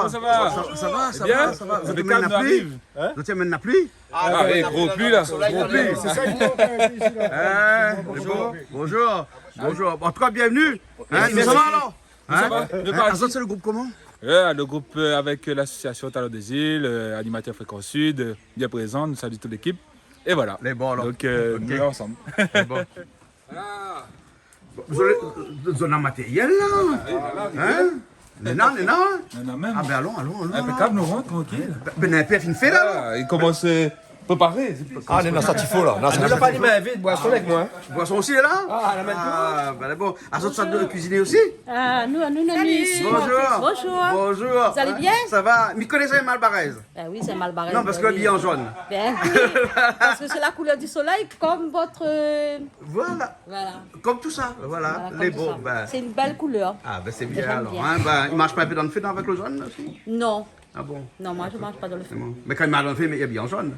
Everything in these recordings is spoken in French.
Comment ça va? Ça va, ça bien? va, ça va. Le calme arrive. Vous êtes la pluie? Ah oui, gros pluie là. Gros pluie. C'est ça qu'il faut faire ici. Bonjour. Bonjour. Bonjour. En tout cas, bienvenue. Ça va alors? Ça va? C'est le groupe comment? Le groupe avec l'association Talent des Îles, animateur Fréquence Sud, bien présent, nous saluons toute l'équipe. Et voilà. Les bons alors. Donc nous sommes ensemble. Les bons. Vous avez un matériel là? Hein? Les nains? On a même. Ah ben allons. Impeccable, nous rentrons tranquille. Ben un père une fait là? Il commence à préparer. Ah, on est dans ce qu'il faut là. Vous n'avez pas dit ma vie de boisson avec moi. Boisson aussi est là? Ah, la Ah, ben bon. À ça de cuisiner aussi? Ah, nous ici. Bonjour. Bonjour. Bonjour. Vous allez bien? Ça va? M'y connaissez Malbarès? Ben oui, c'est Malbarès. Non, parce que habillé en jaune. Ben oui, parce que c'est la couleur du soleil comme votre... Voilà. Voilà. Comme tout ça. Voilà. Voilà, Les comme beaux. ça. Ben. C'est une belle couleur. Ah, ben c'est bien J'aime alors. bien. Hein? Ben, il marche pas un peu dans le feu avec le jaune aussi? Non. Ah bon? Non, moi je ne mange pas dans le feu. Bon. Mais quand il marche dans le feu, il est habillé en jaune.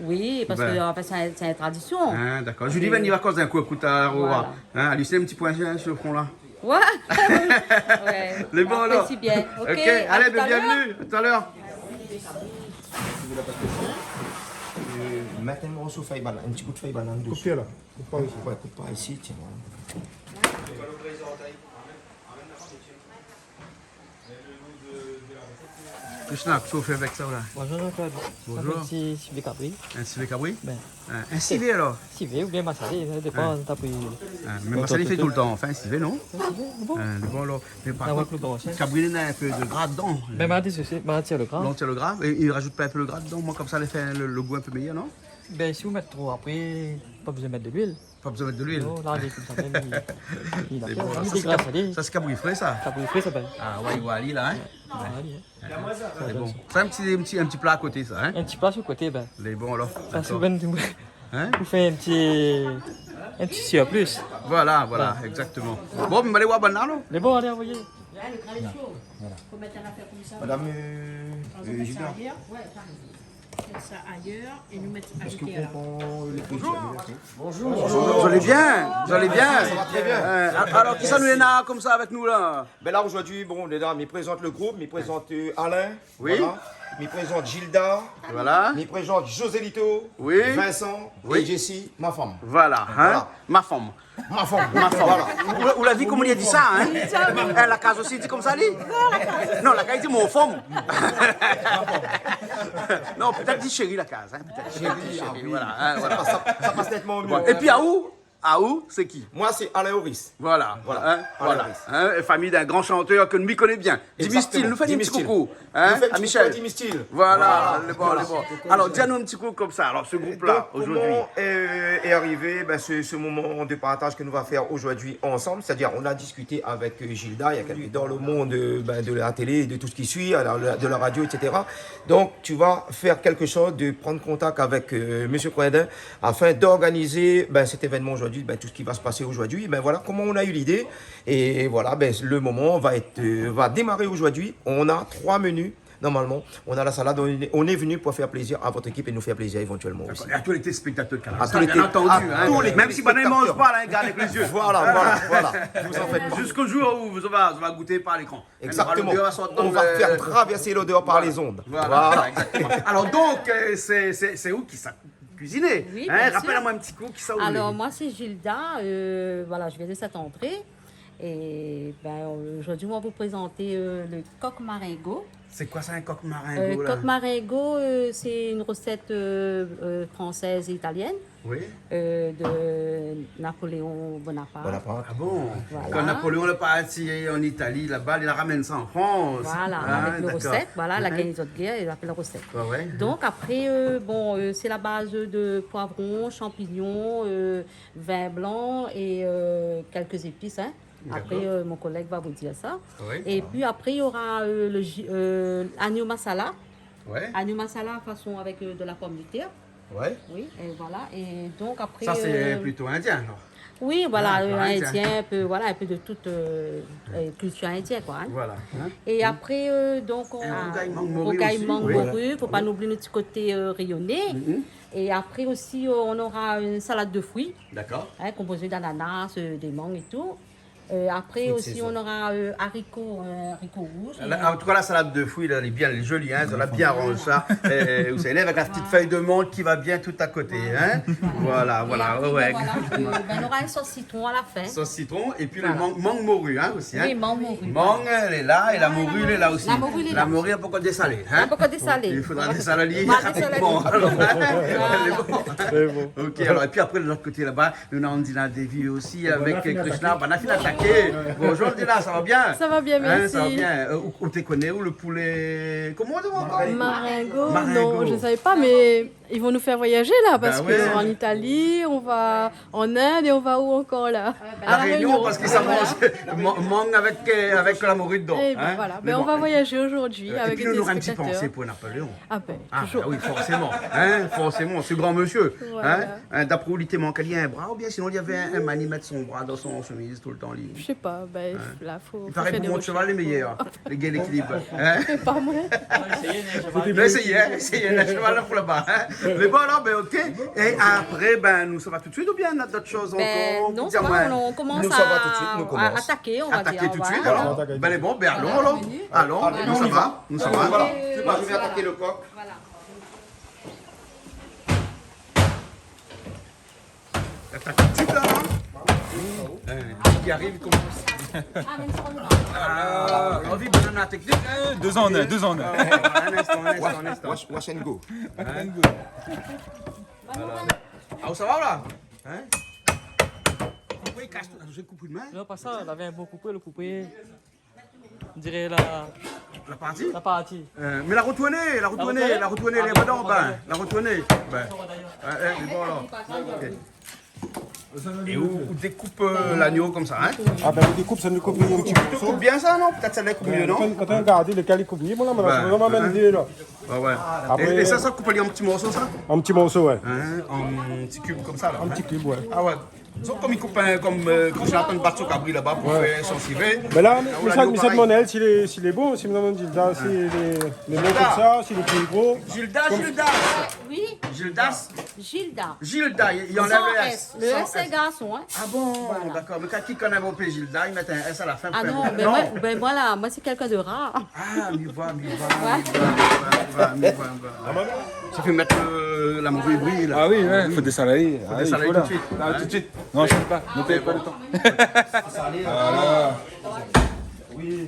Oui, parce Ben. que en fait, c'est une tradition. Hein, d'accord. Je lui dis, ben, il va causer un coup à au Voilà. hein, lui, c'est un petit point sur le front là. Ouais. Ouais. Les bons alors. Si bien. Ok, Ok, à allez, tout ben, à l'heure. bienvenue. À tout à l'heure. Mettez un morceau de feuille banane, un petit coup de feuille banane dessus. Coupe là. Coupe pas ici. Ouais, coupe pas ici, tiens. Krishna, qu'est-ce que vous faites avec ça là? Bonjour Jean-Claude. Bonjour. Un petit civet cabri. Un civet cabri? Ben, Un civet alors? civet ou bien massalé, ça dépend. T'as pris. Mais ça, il fait tout le temps. Enfin, un civet, non? Bon. Bon alors. Mais par Ça va contre, que le aussi. le cabri, il a un peu de gras dedans. Ben, mardi, c'est mardi, le gras. Donc, c'est le gras. Et il rajoute pas un peu le gras dedans. Moi, comme ça, il fait le goût un peu meilleur, non? Ben, si vous mettez trop après, pas besoin de mettre de l'huile. Pas besoin de mettre de l'huile. Non, là, il est comme ça même. Il a C'est fait. bon, On ça, a c'est des gras salés. Ça, c'est cabri frais, ça. Cabri frais, ça s'appelle. Ah, ouais, voilà, là, hein? Un C'est bon. C'est un petit plat à côté, ça, hein? petit plat sur le côté, ben. Les bons, alors. Parce que D'accord. ben, Hein? vous faites un petit surplus. Voilà, exactement. Bon, mais allez voir Banano. Les bons, allez envoyer. Madame Gilda, Ça ailleurs et nous mettre est-ce que ajouter vous là. comprenez les prix? Vous allez bien? Vous allez bien? Ça va très bien. Alors, qui ça nous est là comme ça avec nous, là? Ben là aujourd'hui, bon, les dames, me présente le groupe, me présente Alain, Oui. voilà. Me présente Gilda, Voilà. me présente Joselito, Oui. Vincent Oui. et Jessie, ma femme. Voilà, hein? Voilà. Ma femme. Ma femme, Voilà. Vous l'avez vu comment il a dit ça, hein? La case aussi dit comme ça, lui? Non, la case dit mon femme. Non, peut-être dit chérie, la case, hein? Peut-être chérie, voilà. Hein, voilà. Ça passe nettement mieux. Et puis, à où, c'est qui? Moi, c'est Alain Horis. Voilà, Voilà. hein, voilà. Hein, famille d'un grand chanteur que nous connaît bien. Jimmy Exactement. Steele, nous fait un Jimmy petit Steele. coucou. Nous Hein, fait un à petit Michel. coucou à Jimmy Steele. Voilà, les bons. Alors, dis-nous un petit coup comme ça. Alors, ce groupe-là, Donc, aujourd'hui. comment est arrivé ce moment de partage que nous allons faire aujourd'hui ensemble? C'est-à-dire, on a discuté avec Gilda, il y a quelques dans le monde de la télé, de tout ce qui suit, alors, de la radio, etc. Donc, tu vas faire quelque chose, de prendre contact avec M. Coindin afin d'organiser cet événement aujourd'hui, tout ce qui va se passer aujourd'hui. Voilà comment on a eu l'idée. Et voilà, le moment va démarrer aujourd'hui. On a 3 menus. Normalement, on a la salade, on est venu pour faire plaisir à votre équipe et nous faire plaisir éventuellement aussi. Et à tous les téléspectateurs de Canal. À tous les bien entendu. à Hein. tous les Même si Banane ne mange téléspectateurs. pas, là, regarde avec les yeux. Voilà. Vous en faites pas. Jusqu'au jour où vous va goûter par l'écran. Exactement. L'odeur va sortir dans On va le- faire traverser l'odeur par les ondes. Voilà, exactement. Alors donc, c'est où qui ça cuisiner? Oui, Hein, bien sûr. rappelle-moi un petit coup qui ça où Alors, est. moi, c'est Gilda. Voilà, je viens de cette entrée. Et aujourd'hui, on va vous présenter le coq maringot. C'est quoi ça, un coq maringot là? Coq maringot, c'est une recette française et italienne Oui. de Napoléon Bonaparte. Ah bon? Voilà. Quand Napoléon est parti en Italie, là-bas, il ramène ça en France. Voilà, Ah, avec le d'accord. recette. Voilà, la Mhm. gagné de guerre, il appelle la recette. Ouais. Donc après, c'est la base de poivrons, champignons, vin blanc et quelques épices. Hein. Après, mon collègue va vous dire ça. Oui. Et puis après, il y aura agneau masala. Ouais. Agneau masala façon avec de la pomme de terre. Ouais. Oui, et voilà. Et donc après... Ça, c'est plutôt indien, alors. Oui, voilà, Ah, indien. indien, un peu de toute culture indienne, quoi. Hein. Voilà. Hein? Et après, donc, on Un a rougail mangue morue rougail aussi, mangue oui. morue, il ne faut pas oublier notre petit côté rayonné. Et après aussi, on aura une salade de fruits, D'accord. hein, composée d'ananas, des mangues et tout. Après aussi, on aura haricots rouges. En tout cas, la salade de fruits, elle est bien, elle est jolie, hein, elle a bien rangé ça. Vous savez, avec la petite feuille de menthe qui va bien tout à côté. Hein. Voilà. Après, Ouais. on aura une sauce citron à la fin. Sauce citron et puis le mangue morue hein, aussi. Hein. Oui, mangue morue. Mangue, elle est là et la morue, elle est là aussi. La morue, elle est là. La morue, elle peut pas dessaler. Hein. Un peu dessalé. Il faudra dessaler On va rapidement. dessaler. Alors, C'est bon. ok, alors, et puis après, de l'autre côté là-bas, nous avons Dina Devi aussi avec Krishna. On a fini d'attaquer. Bonjour Dina, ça va bien? Ça va bien, merci. Ça va bien. Où tu connais où le poulet? Comment on dit encore? Marengo, Marengo. non, je ne savais pas, mais ils vont nous faire voyager là, parce Ben ouais. qu'on va en Italie, on va en Inde et on va où encore là? La Réunion, parce que ça mange mangue avec la morue dedans. Et ben hein. voilà, Mais ben bon. on va voyager aujourd'hui Et avec puis des nous aurons un petit spectateurs. pensée pour Napoléon. Ah ben, Ah toujours. bah oui, forcément. Hein, forcément, ce grand monsieur. Voilà. Hein, d'après où il était manqué, il y a un bras ou bien sinon il y avait un mani mettre son bras dans son chemise tout le temps. Je sais pas, ben là, faut Il faut paraît faire que des mon recherches. cheval est meilleur. Les gars, l'équilibre. Hein? Pas moi. Essayez, le cheval là pour là-bas. Hein? Mais bon, alors, ben ok. Et après, ben nous, ça va tout de suite ou bien on a d'autres choses encore? Non, Dire, ça ouais. va, on commence Nous, ça va tout de suite, nous à commence. attaquer, on va Attaquer dire. tout de suite voilà. alors. Ben les bon, ben allons alors. Allons, nous ça va. Nous ça va. Voilà. Moi, je vais attaquer le coq. Attaque tout de suite là. Qui arrive comme Ah, on vit banana technique. 2 en 1, 2 en 1. Un instant. Wash and go. Ah, ça va là? Hein? Pourquoi il cache tout? J'ai coupé de main. Non, pas ça, il avait un bon coupé, le coupé. On dirait La partie? la partie. Mais la retourner, les badons, ben, la retourner. Ben, mais bon alors. Ok. Et où découpe l'agneau comme ça, hein? Ah ben, il découpe, ça nous coupe un petit Tu morceau. coupes bien ça, non? Peut-être ça les coupe mieux, non? Quand on regarde lequel il coupe mieux, voilà, Ben, c'est vraiment hein. même idée là. Ouais. Après- Et ça coupe en petits morceaux, ça? Un petit morceau, ouais. Hein? En petits cubes comme ça, là. Un petit cube, ouais. Ah ouais. Sauf comme il coupe comme je l'entends battre sur Cabri là-bas pour faire son civet. Mais là, l'agneau, Michel pareil. Monel, s'il est bon, si nous dit là, s'il est bon comme ça, s'il est plus gros. Gildas. Oui, Gildas. Gilda. Il enlève Sans le S. S. Le S, c'est garçon. Hein. Ah bon, d'accord. Mais quand qui connaît mon pays Gildas, il met un S à la fin. Ah pour non, faire- ben voilà, moi c'est quelqu'un de rare. Ah, m'y va. Ça fait mettre la morue brille là. Ah oui, il faut dessaler. Ah, il dessaler faut tout là. de suite. Là, tout de suite. Non, je ne sais pas. Ne perdez pas le temps.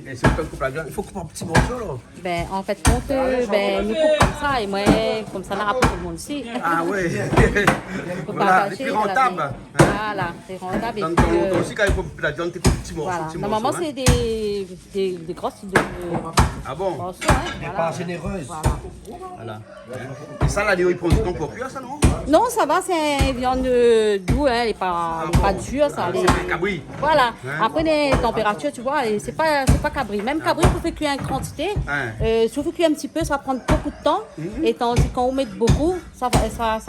Et c'est comme coupe la viande. Il faut couper un petit morceau là. Ben, en fait, compte, ben, nous coupe comme ça, et moi, comme ça, on a pour tout le monde aussi. Ah ouais. Faut Voilà, partager, les plus voilà, rentables. Voilà, c'est rentable. Et Donc puis, toi aussi quand il coupe la viande, tu coupes petit morceau. voilà. Petit Normalement, morceau, hein. c'est des grosses Ah bon. morceaux, hein. Voilà. Généreuse. Voilà. Et ça là, il prend du temps pour cuire ça non? Non, ça va, c'est une viande douce, hein, elle n'est pas dure, ça. C'est un cabri. Voilà. Après les températures, tu vois, et c'est pas cabri. Même cabri, il faut faire cuire en quantité. Ouais. Si vous cuire un petit peu, ça va prendre beaucoup de temps. Et tandis quand on met beaucoup, ça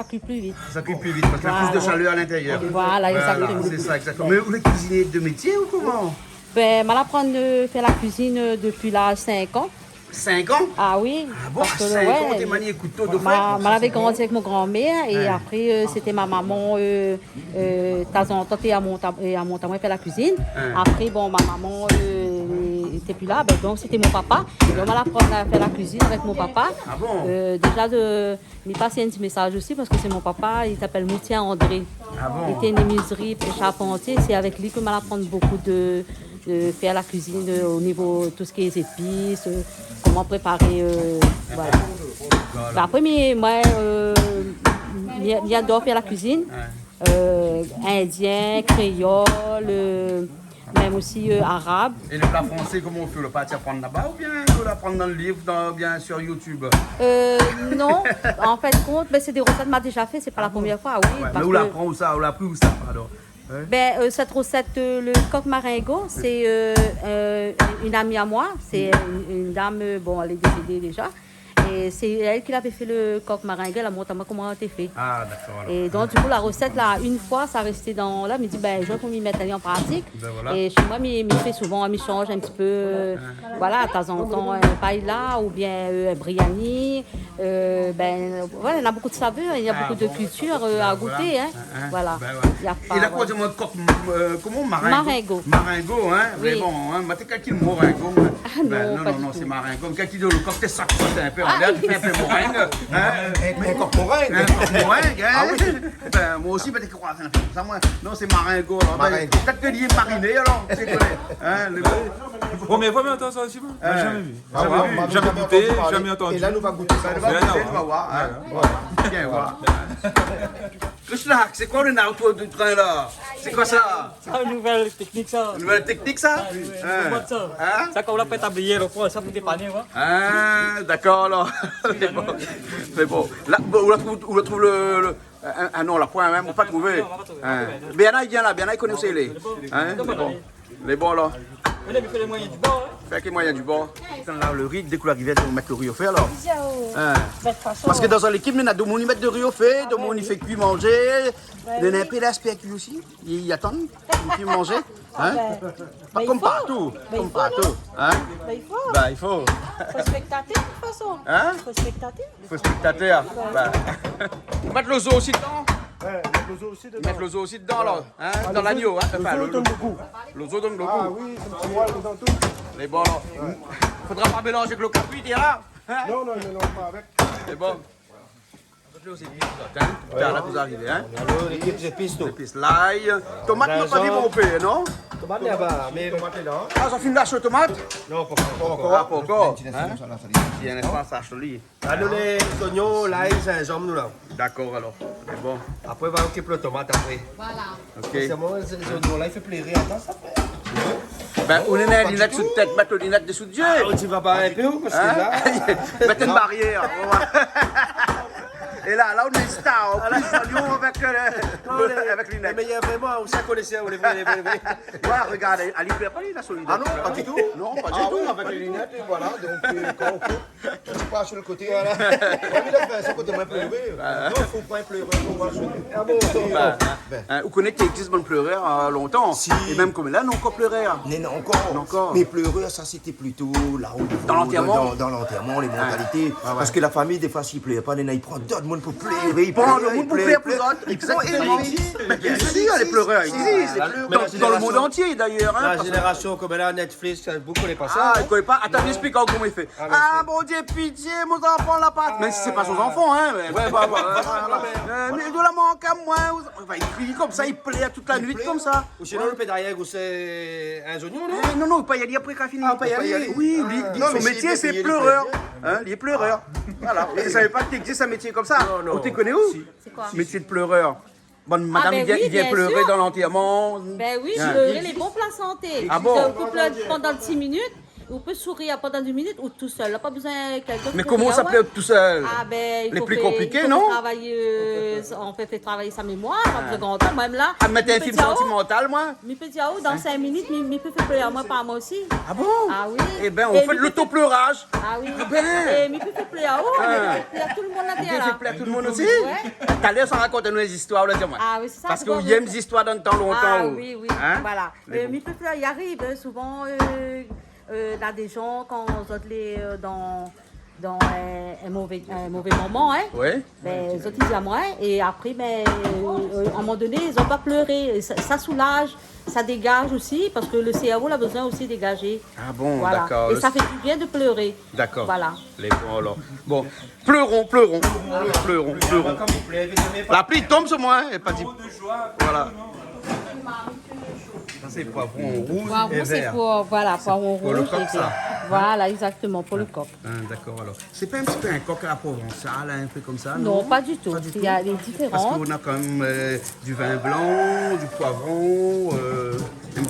cuit plus vite. Ça cuit plus vite parce qu'il y a plus de chaleur à l'intérieur. Voilà, exactement. C'est ça exactement. Mais vous êtes cuisinier de métier ou comment? Ben, mal apprendre de faire la cuisine depuis l'âge 5 ans. 5 ans? Ah oui. Ah bon, parce que, 5 ans, ouais, t'es manié couteau de Ma fer? avait grandi avec mon grand-mère et après c'était ma maman de temps en temps et à mon temps faire la cuisine. Après bon ma maman était plus là, ben, donc c'était mon papa. Et on m'a appris à faire la cuisine avec mon papa. Ah bon? Déjà de lui passer un petit message aussi parce que c'est mon papa, il s'appelle Moutien André. Ah bon? Il était une menuiserie charpentier, c'est avec lui que m'a apprendre beaucoup de faire la cuisine au niveau de tout ce qui est épices, comment préparer. Voilà. Après, moi, j'adore faire la cuisine. Indien, créole, même aussi arabe. Et le plat français, comment on fait? Le pâté à prendre là-bas ou bien on l'apprendre dans le livre, bien sur YouTube? Non, en fait, compte, c'est des recettes que m'a déjà fait, c'est pas la première fois, oui. Ouais, parce mais où que- l'apprend où ça? On l'a appris où ça? Pardon. cette recette, le coq marengo, c'est une amie à moi. C'est une dame, bon, elle est décédée déjà. Et c'est elle qui avait fait le coq maringue, elle a montré à moi comment c'était fait. Ah, d'accord. Alors. Et donc, du coup, la recette, là, une fois, ça restait dans... Là, je me dis, ben, je vais m'y mettre en pratique. Ben, voilà. Et chez moi, je fais souvent, je change un petit peu, voilà, de temps en temps, un paella ou bien un biryani. Ben, voilà, il y a beaucoup de saveurs, il y a beaucoup de culture à goûter, hein. Voilà. Ben, ouais. Il y a pas, Et là, quoi, voilà. dis-moi, coq, comment maringo? Maringo. Maringo, hein? Oui. Mais bon, hein, mais t'es quelqu'un de moringo. Ben, pas non, du non, tout. c'est maringo. Quand tu dis le coq, t'es sacroté un peu en l'air, tu fais un peu moringue. Hein? Un coq moringue. Un coq moringue, hein? Ah oui. Ben, moi aussi, peut-être que c'est un peu comme ça, moi. Non, c'est maringo. Alors, ben, Maringo. peut-être que il est mariné, alors. Tu connais. Hein, le Première fois, mais entend ça aussi, moi. Jamais vu. Ah, Jamais ouais, vu. on m'a Jamais jamais goûté, entendu parler. jamais entendu. Et là, nous va goûter ça. Tu vas goûter, tu vas voir. Hein? Voilà. Viens voir. Krishna, c'est quoi le narco du train là? C'est quoi ça? C'est une nouvelle technique, ça. Une nouvelle technique ça? Comment ça? Hein? Ça, quand on l'a fait tablier, on prend ça pour dépanner, ouais. Ah, d'accord alors. C'est bon. C'est bon. Là, où on trouve le. Ah non, la pointe même, on va pas trouver. on va pas trouver. Hein. Biana, il vient là, Biana, il connaît aussi les. Hein? C'est bon. Les bons là. On a vu que les moyens du bord, hein. Fait que moi, il y a du bord. Là, le riz, dès que vous arrivez, on va mettre le riz au fait alors. Hein. Parce que dans l'équipe, il y a deux monde qui mettent de riz au fait, deux monde qui fait cuire manger. Il y en a un peu d'aspect cuit aussi. Ils attendent, ils cuire manger. Hein? Pas comme partout. Comme partout. Hein? Il faut. Faut spectateur, de toute façon. Hein? Faut spectateur. Il faut spectateur. Mettre le zoo aussi dedans. Ouais, l'oiseau aussi dedans. Mettre le zoo aussi dedans alors. Hein? Dans l'agneau. Hein? Enfin, L'oiseau donne beaucoup. le zoo donne le Ah goût. oui, c'est un petit moelle dedans tout. Les bons là. Faudra pas mélanger avec le capuit, là. Hein? Non, non, non, pas avec. C'est bon. Faites-le aussi vite, hein? Putain, là, vous arrivez, hein? Alors, l'équipe, c'est pisto. Épices l'ail. Tomate, n'a pas dit mon père, non? Tomate là-bas, mais tomate là. Ah, ça finit d'acheter tomate? Non, pas encore. Ah, pas encore. Hein? Il y a un espace à acheter. Alors, les oignons, l'ail, gingembre, nous là. D'accord, alors. C'est bon. Après, on va occuper le tomate après. Ok. C'est bon, les oignons là, il fait plaisir. Attends, ça fait. Ben, on est les lunettes sous de tête, mettre les lunettes dessous de yeux. Ah, tu vas pas un peu, parce que là. Mettre une barrière. Et là, on est star. En plus, oignons avec les lunettes. Mais il y a vraiment aussi un connaisseur, vous les voyez. Voilà, regarde, elle y plaît pas, la solide. Ah non, pas du tout. Non, pas du Ah tout. oui, avec les lunettes, et voilà. Donc, quand on coupe, tu passes sur le côté. Voilà. Ouais, mais là, c'est un côté moins pleuré. Non, il faut pas pleurer. Ah bon, Vous connaissez qu'il existe bonne pleureur longtemps. Si. Et même comme là, non, encore pleureur. non, encore. Mais pleureux, ça c'était plutôt là-haut. Dans l'enterrement. Dans l'enterrement, les mentalités. Parce que la famille, des fois, s'il ne pleure pas, ils prennent d'autres monde pour pleurer. Ils Bon, le monde pour plaire plus d'autres. Exactement. Mais bien sûr, les pleureurs existent. Dans le monde entier d'ailleurs. La génération comme là, Netflix, beaucoup les passages. Ah, il connaît pas. Attends, explique comment il fait. Ah, bon Dieu, pitié, mon enfant l'a pas. Mais c'est pas son enfant, hein. Mais de la manque à moi. Il crie comme ça, il plaît toute la nuit comme ça. Ou sinon, le pédarier, c'est un oignon, non? Non, pas y aller après qu'il a fini. Ah, pas y aller. Oui, Non, mais son métier s'il c'est est pleureur. payé, Hein, il est pleureur. Voilà. Et je savais pas qu'il existe un métier comme ça. Non, non. On te connaît où? C'est quoi? Métier de pleureur. Bon, madame, ben il oui, vient bien pleurer sûr. dans l'enterrement. Ben oui, Hein. je pleurais les bons plats santé. Ah bon? On peut pleurer pendant 10 minutes, on peut sourire pendant 10 minutes ou tout seul. On n'a pas besoin de quelqu'un. Mais qui comment dit, ça ah pleure ouais. tout seul? Ah ben, il Les faut plus faire- compliqués, il faut non? travailler, on peut faire travailler sa mémoire, en second temps, même là. À mettre un mi film peut dire, oh, sentimental, moi? mi peut dire, oh, dans 5 minutes, mi peut faire pleurer moi, pas moi aussi. Ah bon? Ah oui. Eh ben, on Et fait de mi peut- l'autopleurage. Ah oui. ben. Et mi peut faire pleurer, oh, mi peut faire pleurer tout le monde là Bien là. fait plaire tout le monde aussi. Ouais. T'as l'air sans raconter nos histoires, là, dis-moi. Ah oui, c'est ça. Parce c'est qu'on bon, aime oui. des histoires dans le temps longtemps. Ah oh. oui, oui, Hein? voilà. Mais bon. Mi peut faire, il arrive souvent, là, des gens, quand on autres les dans un mauvais moment, hein. Ouais. Ben, les autres, ils disent à moi, et après, ben, à un moment donné, ils n'ont pas pleuré. Ça soulage, ça dégage aussi, parce que le cerveau a besoin aussi de dégager. Ah bon, Voilà. d'accord. Et ça fait du bien de pleurer. D'accord. Voilà. Les bons alors. Bon, pleurons. La pluie tombe sur moi, et pas dit. Voilà. Ça c'est poivron rouge et C'est vert. pour, voilà, poivron Pour le rouge coq, et ça. vert. Voilà, exactement, pour le coq. D'accord alors. C'est pas un petit peu un coq à la provençale, un peu comme ça, Non, pas du tout. Pas du Il y a tout. des Parce différents. qu'on a quand même du vin blanc, du poivron,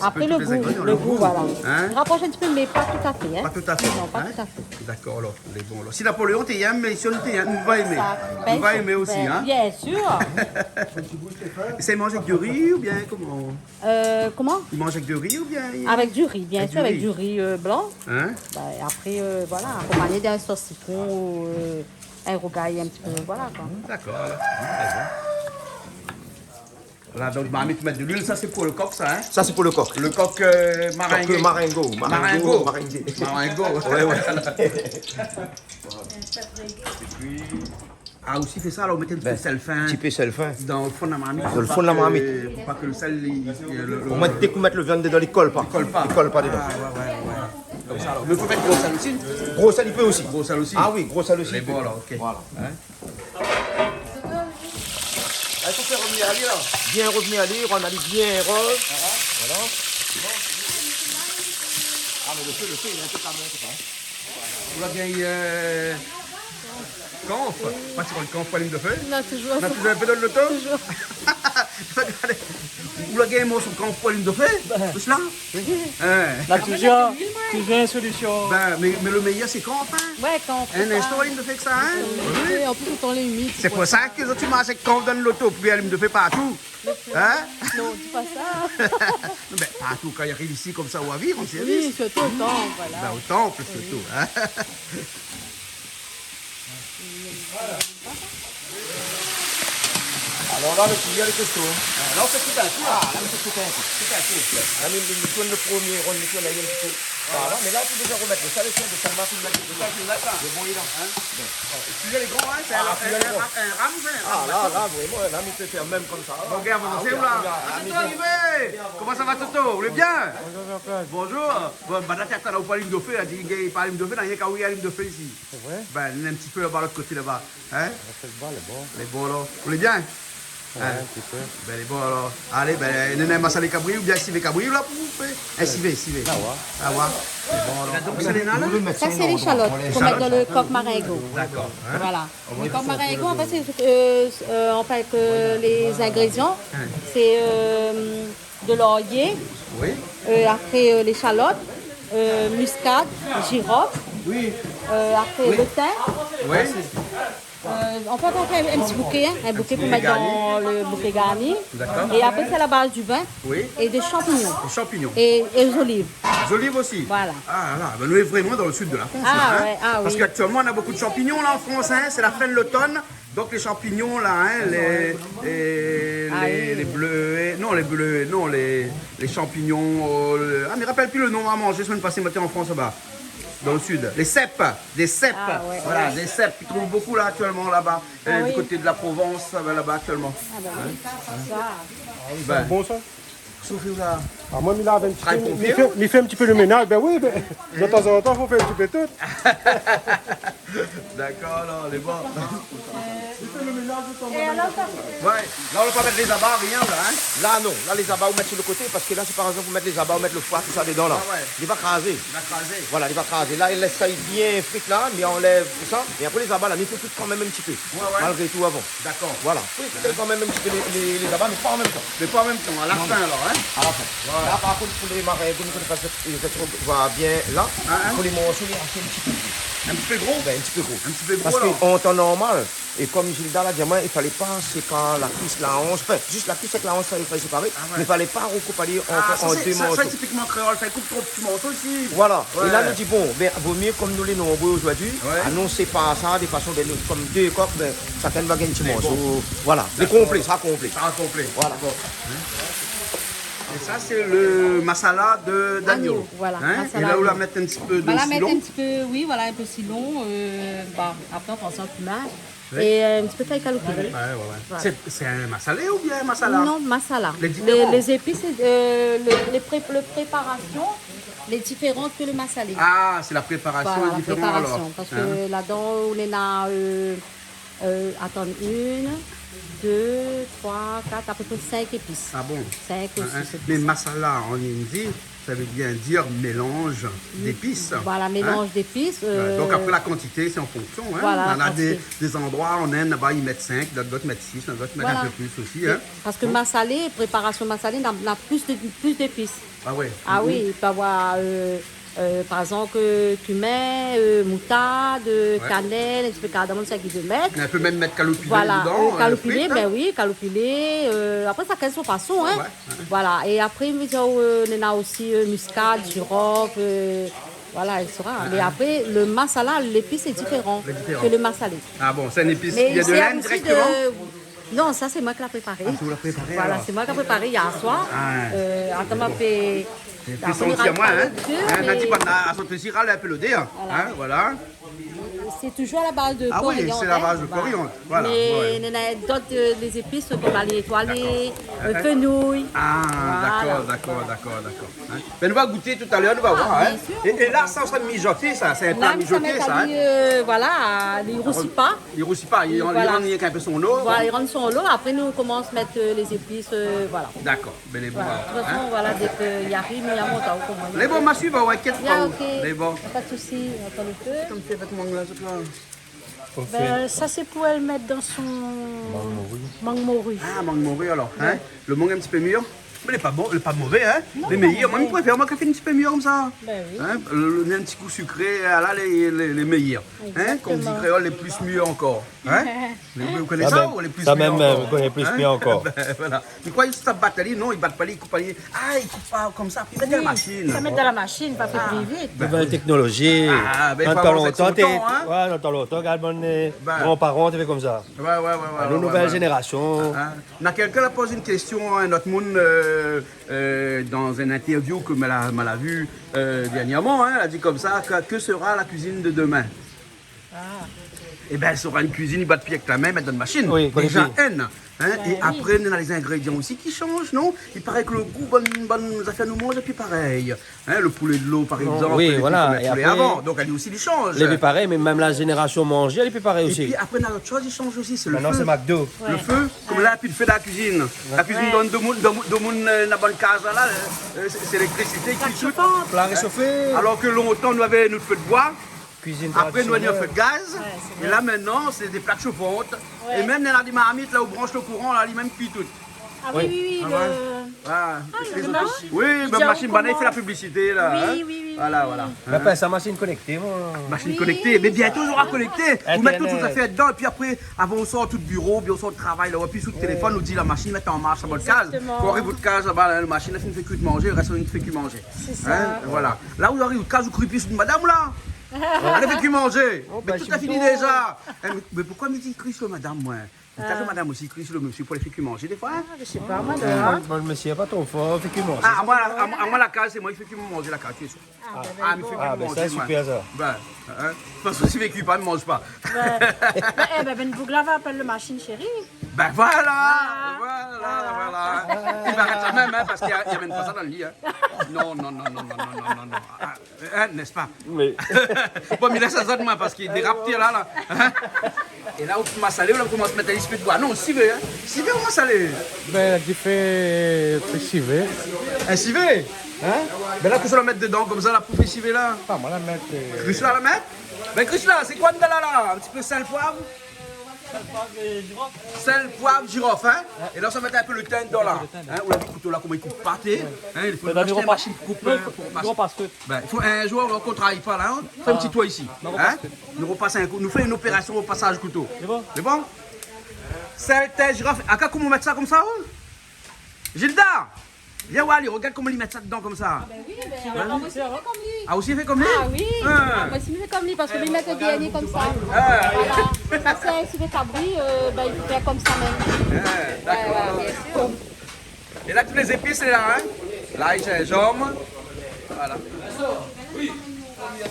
Après le tous les ingrédients, goût, voilà. Hein? On rapproche un petit peu, mais pas tout à fait. Hein. Pas tout à fait. Non, pas hein? tout à fait. D'accord, alors, les bons. Alors. Si Napoléon t'aime, mais si on t'aime, on va aimer. Ça, On va aimer aussi, ben, hein? bien sûr. C'est manger avec du riz ou bien comment? Comment? Il mange avec du riz ou bien? Avec du riz, bien Avec sûr, du avec riz. du riz blanc. Hein? Ben, après, voilà, accompagné d'un sauce citron ou un rogaille un petit peu, voilà quoi. D'accord, alors. Très bien. Là, donc, mamie, tu mets de l'huile, ça c'est pour le coq, ça, hein? Ça, c'est pour le coq. Le coq maringue. Coq maringo. Maringo. Maringué. Maringo. Ouais, ouais. Ah, aussi, fait ça, alors, vous mettez un petit peu de sel fin. Un petit peu sel fin. Dans le fond de la marmite. Dans le fond de la marmite. Pour pas que le sel. Pour mettre, dès qu'on met le viande dedans, il colle pas. colle pas. Il colle pas dedans. Ah, ouais. Comme ça, alors. Mais il faut mettre gros sel aussi. Gros sel, il peut aussi. Gros sel aussi. Ah oui, gros sel aussi. Les il peut. bons, alors, ok. Voilà. Hein? Il faut faire revenir à lui, là. Bien revenir à lire, on a dit bien rose. Voilà. Ah, mais le feu, il est un peu quand même, c'est pas. Vous l'avez bien. Confre. Pas sur le confre, pas ligne de feu. Non, toujours. On a toujours un peu de l'auto. Toujours. Regardez. Vous l'avez un mot sur le confre, pas ligne de feu. Tout cela. Hein? Là, toujours une solution. Ben, mais le meilleur, c'est confre. Hein? Ouais, quand on Un instant, ligne de feu que ça. Hein? Et en plus, tout le temps, les humides. C'est pour ça que les autres, tu manges avec confre dans l'auto, puis la ligne de feu partout. Hein? Non, dis pas ça. Ben, partout, quand il arrive ici, comme ça, ou à vivre, on s'y Oui, surtout au temps, voilà. Ben, au temple, surtout. Hein? Alors là, le cuillère, il est costaud. Là, on fait tout un coup. Ah, là, c'est tout un coup. Là, nous tourne le premier, on nous tourne un petit peu. Voilà, mais là, tu peux déjà remettre le sel, de Salma, tu le mets dedans. C'est bon, il est là. Hein? Celui-là, il est grand, hein? C'est Ah, celui-là, il est grand. un rame, c'est un Ah, rame. là, vraiment, là, il peut faire même comme ça. Bon, regarde, vous savez où là? Ah, Toto arrivé! Comment ça va, Toto? Vous allez bien? Bonjour. Bon, bah, là, t'as pas l'hymne de feu, là, il n'y a pas l'hymne de feu, il n'y a qu'à où il y a l'hymne de feu ici. C'est vrai? Ben, il y en a un petit peu là-bas, l'autre côté là-bas. Hein? C'est bon, les bons. Les bons, là. Vous allez bien? Ouais, un petit peu. Ben, les bons, alors. Allez, ben, il y en a un massalé cabri ou bien civet cabri, là, pour vous faire. Un civet. Ah ouais. Ah, ouais. Bon, alors. Donc, c'est les nains, là? Ça, c'est les chalottes qu'on met dans le coq maringo. D'accord. Hein? Voilà. Le coq maringo, en fait, les ingrédients, c'est de l'oreiller, Oui. après les chalottes, muscade, girofle, après le thym. Oui. En fait, on fait un petit bouquet, un bouquet pour mettre dans le bouquet garni. D'accord. Et après, c'est la base du vin Oui. et des champignons Les champignons. et les olives. Les olives aussi. Voilà. Ah là, ben nous sommes vraiment dans le sud de la France. Ah, là, hein. ouais, ah, Parce oui. qu'actuellement, on a beaucoup de champignons là en France. Hein. C'est la fin de l'automne. Donc les champignons là, hein, les bleus, non les bleus, non les champignons. Ah mais rappelle plus le nom à manger semaine passée matin en France là-bas. Dans le sud. Les cèpes, des cèpes. Ah, ouais, Voilà, des cèpes qu'ils trouvent beaucoup là actuellement là-bas. Du oui. côté de la Provence, là-bas actuellement. Ah, ben oui, ça. Ben, C'est bon ça. sauf que là. Ah, moi, il a un petit Très peu, pompier. il fait un petit peu le ménage. Ben oui, ben, de temps en temps, il faut faire un petit peu tout. D'accord, là, les bons. Et alors, ça, Ouais, là on va pas mettre les abats, rien là, hein. Là, non. Là, les abats, vous mettez sur le côté, parce que là, c'est par exemple, vous mettez les abats, vous mettez le foie, tout ça dedans, là. Ah ouais. Il va craser. On a crasé. Voilà, il va craser. Là, il laisse ça bien frite là, mais on enlève tout ça. Et après, les abats, là, il faut tout quand même un petit peu. ouais. Malgré tout, avant. D'accord. Voilà. Il faut quand même un petit peu les abats, mais pas en même temps. Mais pas en même temps, à la fin alors, hein. À la fin. Là, par contre, pour les marais, vous ne connaissez pas va bien là. Hein. Pour les morceaux, les racheter un petit peu. Un petit peu gros. Ben, un petit peu gros. Un petit peu Parce gros là. qu'en temps normal, et comme Gilda l'a dit, moi, il fallait pas, c'est quand la cuisse, la hanche, enfin, juste la cuisse avec la hanche, ça, il fallait séparer. Mais il fallait pas recouper Ah, en ça, deux ça, morceaux. c'est typiquement créole, ça coupe trop de petits morceaux aussi. Voilà. Ouais. Et là, nous dit, bon, ben, vaut mieux, comme nous les nombreux aujourd'hui, Ouais. annoncer pas ça de façon, ben, comme deux coques, ben, chacun va gagner un petit morceau. Voilà. Les complets, ça complet. Ça va complet. Voilà. Et ça, c'est le masala d'agneau. Agneau, voilà, Hein. masala Et là, on la agneau. mettre un petit peu de voilà, mettre un silon. petit peu, oui, voilà, un peu silon. Après, on pense en plumage. Et un petit peu caïcaloupine. Ouais. Voilà. C'est un masalé ou bien un masala? Non, masala. Les différents. Les épices, les préparations, les différentes que le masalé. Ah, c'est la préparation Voilà, la différente préparation. alors. Parce Hein. que là-dedans, on est là, attends, 1, 2, 3, 4, à peu près 5 épices. Ah bon? 5 ou 6 Hein. épices. Mais masala en hindi, Ça veut bien dire mélange d'épices. Voilà, mélange d'épices. Ouais, donc après la quantité, c'est en fonction. Hein. Voilà, on a des endroits en Inde, là-bas, ils mettent 5, d'autres mettent 6, d'autres mettent un peu plus aussi. Hein. Parce que massalé, préparation massalée, on a plus d'épices. Ah ouais. Ah oui, il peut y avoir par exemple cumin, moutarde, cannelle, un petit peu cardamome, ça qu'ils veulent mettre. On peut même mettre calopulé voilà, dedans. Calopulé, frites, ben oui, calopulé. Après, ça quelle son façon, hein. Voilà, et après, on a aussi muscade, girofle, voilà, etc. Mais après, le masala, l'épice est différent que le massalé. Ah bon, c'est un épice Mais qui vient de l'Inde aussi directement. Non, ça c'est moi qui l'ai préparé. Ah, vous l'avez préparé Voilà, alors. c'est moi qui l'ai préparé hier soir. Attends, m'a fait. Puis son petit à moi, hein. Nati Banda, à son plaisir, elle a appelé hein. Voilà. C'est toujours à la base de Ah oui, coriandre. c'est la base de coriandre. Voilà. Mais il y a d'autres des épices comme l'ail étoilé, fenouil. Ah, d'accord. Hein. Ben, nous va goûter tout à l'heure, nous va voir. Hein. Et là, ça serait mijoté, ça. C'est un plat Là, mijoté, ça. Hein. Voilà, il ne roussit pas. Il roussit pas, il rend un peu son eau. Voilà, il rentre son lot. Après, nous, on commence à mettre les épices. Voilà. D'accord, ben les bons. Voilà. De toute façon, voilà, dès qu'il y arrive, il y a mon temps. Les bons, ma suivre, ouais, qu'est-ce Bien, pas ok. les bons. Pas de souci, on attend le feu. Comme fait avec mon là, ce plat. Ben, ça, c'est pour elle mettre dans son mangue morue. Ah, mangue morue alors. Hein? Le mangue un petit peu mûr. Mais il n'est pas bon, il est pas mauvais, hein? Les meilleurs. Moi, je préfère moi qui fait un petit peu mûr comme ça. Ben oui. Hein? Un petit coup sucré, là, les meilleurs. Hein? Comme dit créole, les plus mûrs encore. Hein? Vous connaissez ça ou les plus Ça mûrs même, encore? vous connaissez plus mieux encore. Ben, voilà. Mais quoi, ils se battent, non, ils battent pas, ils coupent pas. Ah, ils coupent pas comme ça, puis ils mettent dans la machine. Ça met dans la machine, pas fait plus vite. Nouvelle technologie. Ah, ben, il faut dans avoir longtemps, son temps, hein. ouais, dans longtemps, regarde, mon grands-parents, tu fais comme ça. Ouais. Une nouvelle génération. Hein? On a quelqu'un qui a posé une question à notre monde dans une interview que elle a vue dernièrement. Hein, elle a dit comme ça, que sera la cuisine de demain? Eh bien, elle sera une cuisine, il bat de pied avec la main, mettre dans une machine. Oui, déjà connais N. Hein? Et après, on a les ingrédients aussi qui changent, non? Il paraît que le goût, bonne affaire nous mange, et puis pareil. Hein? Le poulet de l'eau, par exemple, oui, et voilà. puis le poulet Et après, avant. Donc, elle aussi, il change. Elle est pareil, mais même la génération manger, elle est pareil Et aussi. puis après, on a autre chose, il change aussi, c'est le Maintenant, feu. c'est McDo. Le feu, comme là, puis le feu de la cuisine. La cuisine donne de la bonne case, là, c'est l'électricité qui tue. Plat réchauffé. Alors que longtemps, nous avions notre feu de bois. Cuisine Après, nous avions un traditionnelle. feu de gaz. Et là, maintenant, c'est des plaques chauffantes. Et même dans la dynamite, là où branche le courant, là, il même cuit tout. Ah oui, Ah, le... ouais. Voilà. le Les marche. autres- Oui, Il ben, dit, machine on banane, il fait la commence. publicité, là. Oui, hein. oui. Voilà. Mais après, sa machine connectée, moi. Machine connectée, mais bientôt on aura connecté. Vous mettez toutes Internet. les affaires dedans et puis après, avant on sort tout le bureau, puis on sort le travail là, puis sous le téléphone, on dit la machine met en marche à votre case. Exactement. Quand on arrive votre case, là-bas, la machine elle ne fait que de manger, le reste on ne fait que manger. C'est ça. Voilà. Là où on arrive votre case, vous crupez sur une madame là. Elle ne fait que manger. bah, Mais tout a fini déjà. Mais pourquoi me dit crie sur madame, moi? Madame aussi crie sur le monsieur pour les faire que manger des fois. Hein? Je sais pas, moi, Moi, le monsieur n'est pas trop fort, fait qu'il mange. Ah, à moi la case, c'est moi, il fait que manger la case, tu es sûr. Ah, il fait que Ah, ben manger. ça, super ça. Ben, parce que si vécu pas, ne mange pas. Ben Bougla va appeler le machine chérie. Ben voilà. Il va arrêter même, hein, parce qu'il n'y a même pas ça dans le lit. Hein. Non. Hein, n'est-ce pas? Oui. Faut pas me laisser ça de moi parce qu'il dérape là. Hein? Et là, on commence à saler, on commence à mettre un esprit de bois. Non, civet, hein. Civet, on va saler. Ben, tu fais civet. Un civet? Hein? Ben là, qu'on se la mettre dedans, comme ça, la pouffe civet là. Pas mal à mettre. Cruche là, la mettre? Ben, cruche là, c'est quoi de là? Un petit peu sel, poivre? Sel, poivre, girofle, hein? Et là, ça va mettre un peu le thym dedans là. Hein? On a vu le couteau là, comment il coupe pâté. Hein? Il faut acheter une machine qui coupe pour masser. Ben, il faut un jour qu'on ne travaille pas là, hein? Fais un petit toit ici. Hein? Nous repassons un coup, nous faisons une opération au passage couteau. C'est bon? Sel, thym, girofle. À comment on met ça comme ça? Hein? Gilda! Viens voir, allez, regarde comment ils mettent ça dedans comme ça. Oui, ben, aussi, comme lui. Ah, aussi fait comme lui? Ah oui, moi aussi, je fais comme lui parce que lui met le DNA comme ça. Ah. Voilà. Si c'est cabri, ben, il faut faire comme ça même. D'accord. Bien sûr. Et là, toutes les épices, c'est là, hein? L'ail, gingembre. Voilà. Oui.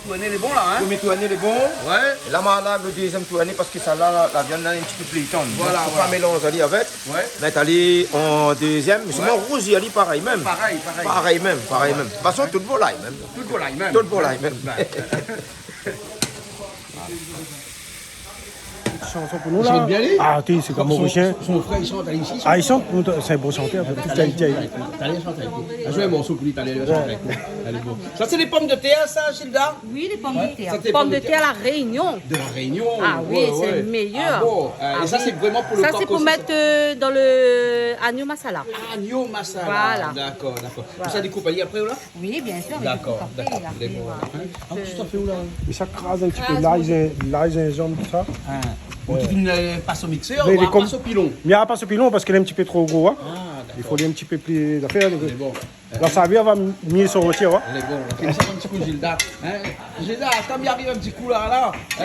Tout année, les bons là, hein? Premier tour année, les bons. Ouais. Là, là, le deuxième tour année, parce que ça, là, la viande, là, est un petit peu plus tendre. Voilà, Donc, faut voilà. pas mélanger ali avec. Ouais. Mettre ali en deuxième. Mais sinon, rouge, il y a pareil même. Pareil. Pareil même. De toute façon, tout le volaille même. Tout le volaille même. Tout le volaille même. Petite chanson pour nous Ils là. chantent bien, lui? Ah, tu c'est comme Mauricien. Son frère, il chante ici. Ah, ils chantent, c'est un bon chanteur. Toute qualité. T'allais chanter avec lui. Jouez un morceau pour lui, t'allais chanter avec lui. Allez, bon. Ça, c'est les pommes de terre, ça, Gilda? Oui, les pommes Ouais, de terre. ça, c'est Pommes de terre à la Réunion. De la Réunion. Ah oui, ouais, c'est ouais. le meilleur. Ah bon, et ça, oui. c'est vraiment pour le Ça, coq c'est pour aussi, mettre dans le agneau masala. Agneau masala. Voilà. D'accord, d'accord. Voilà. Ça découpe après ou là? Oui, bien sûr. mais D'accord, il faut couper, d'accord. après, voilà. Ah, tu t'en fais où là? Mais ça crase un petit peu. Là, ils ont un jambe, tout ça. Bon, tu passes au mixeur Mais ou les com- passe au pilon? Mais il n'y a pas ce pilon parce qu'il est un petit peu trop gros. Hein. Il faut aller un petit peu plus d'affaires. C'est bon. La saveur va mieux sortir. Hein. Elle est bonne. Ok, ça un petit coup, Gilda. Hein? Gilda, quand il arrive un petit coup là, hein?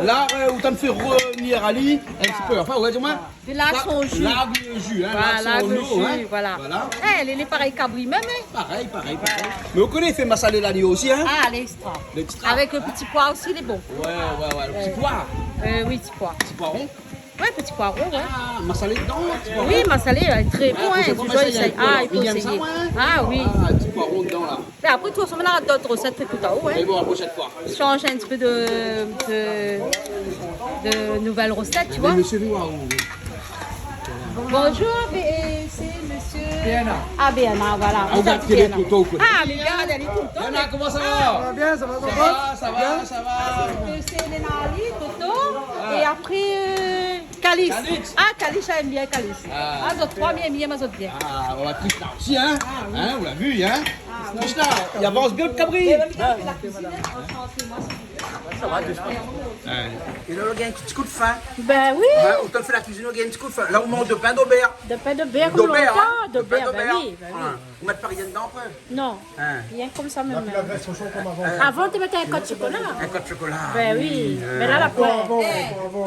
Là, où t'en fais revenir Ali, un petit peu. Enfin, ouais, dis-moi. De là, son jus. Là, le jus, hein? Voilà, son le eau, jus, hein? voilà. Voilà. Elle est pareille cabri même. Hein. Pareil. Mais on connaît, il fait massalé l'agneau aussi, hein? Ah, l'extra. L'extra. Avec le petit pois aussi, il est bon. Ouais. Le petit pois. Oui, petit pois. Petit poiron. Ouais, petit poireau, ouais. Ah, massalé dedans, petit poiron. Oui, ma salée, elle est très bon. Ah, Hein. faut Tu pas dois essayer essayer. avec Ah, il faut il aime ça, essayer. ouais. Ah oui. Ah, petit poiron dedans, là. Mais après, tout on a d'autres recettes tout à l'heure. Mais Hein. bon, la prochaine fois. Change un petit peu de nouvelles recettes, tu vois. Monsieur Louarou. Bonjour, c'est monsieur. Béana. Ah, Béana, voilà. On va tirer tout le temps. Ah, mais Béana, elle est tout le temps. Béana, comment ça va? Bien, ça va. Ça va. C'est Lénali, Toto. Et après, Calice. Calice. Ah, Calice, j'aime bien Calice. Ah. Ah, les autres trois, bien, mais les autres bien. Ah, on va Krishna aussi, hein? Hein, on l'a vu, hein? Krishna, il avance bien le cabri. Ça va, Et là, on a un petit coup de faim. Ben oui, Hein, on te fait la cuisine, on a un petit coup de faim. Là, on mange de pain d'Aubert. de pain de beurre comme D'Aubert, longtemps. hein? De pain beurre, ben oui. Hein. On met pas rien dedans, après. Non, Hein. rien comme ça même. La graisse au chaud comme avant. Avant, tu mettais un code de chocolat. Un côte de chocolat. Ben oui, mais là, la poêle.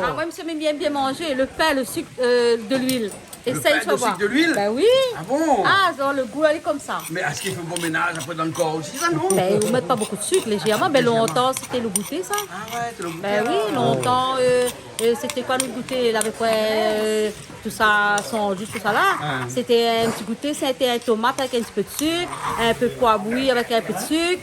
Ah, moi, monsieur, j'aime bien manger le pain, le sucre de l'huile. Essaye, pain, tu le vas voir. sucre de l'huile? Ben oui. Ah bon? Ah, genre, le goût, elle est comme ça. Mais est-ce qu'il fait bon ménage après dans le corps aussi, ça, non? Ben, ils ne mettent pas beaucoup de sucre, légèrement. Ben, longtemps, c'était le goûter, ça. Ah ouais, tu l'as goûté? Ben oui, longtemps, c'était quoi le goûter? Il avait quoi, tout ça, son jus, tout ça là. C'était un petit goûter, c'était un tomate avec un petit peu de sucre, un peu de pois bouilli avec un peu de sucre.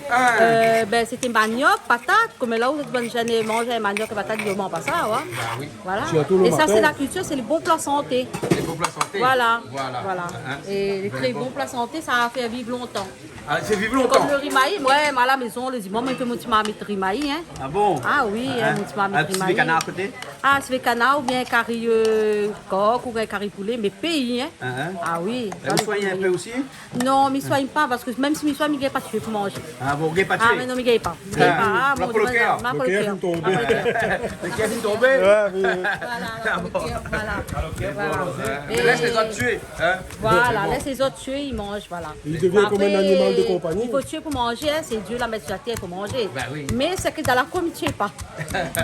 Ben, c'était manioc, patate, comme là où vous avez mangé un manioc et patate, ils ne mangent pas ça, ouais. Voilà. Surtout le Et ça, matin. c'est la culture, c'est les bons plats santé. Les bons plats santé. Voilà. Voilà. Hein? Et les très bons plats santé, ça a fait vivre longtemps. Ah, c'est vivre Comme longtemps. le rimaï, ouais, moi à la maison, les dimanches, je fais mon petit marmite rimaï, hein. Ah bon? Ah oui, mon petit marmite Un petit rimaï. canard à côté? Ah, c'est canard ou bien curry coq ou bien curry poulet, mais pays, hein. Ah oui. Vous soignez un peu aussi? Non, mais soigne pas, parce que même si je soigne, je ne gagne pas de tuer pour manger. Ah bon, vous pas de Ah, mais non, je ne gagne pas. Je gagne pas. Ah, Là, pour le cœur. pour le Le cœur, cœur. vous tombez. Ah, pour le cœur. Le qui a vient tomber? Ouais, oui. Voilà, pour le cœur, voilà. Mais laisse les autres tuer. Hein? Voilà, laisse les autres tuer, ils mangent, voilà. Il devient comme un animal de compagnie. Il faut tuer pour manger, hein, c'est Dieu la mettre sur la terre pour manger. Ben oui. Mais c'est que dans la com, il ne tue pas.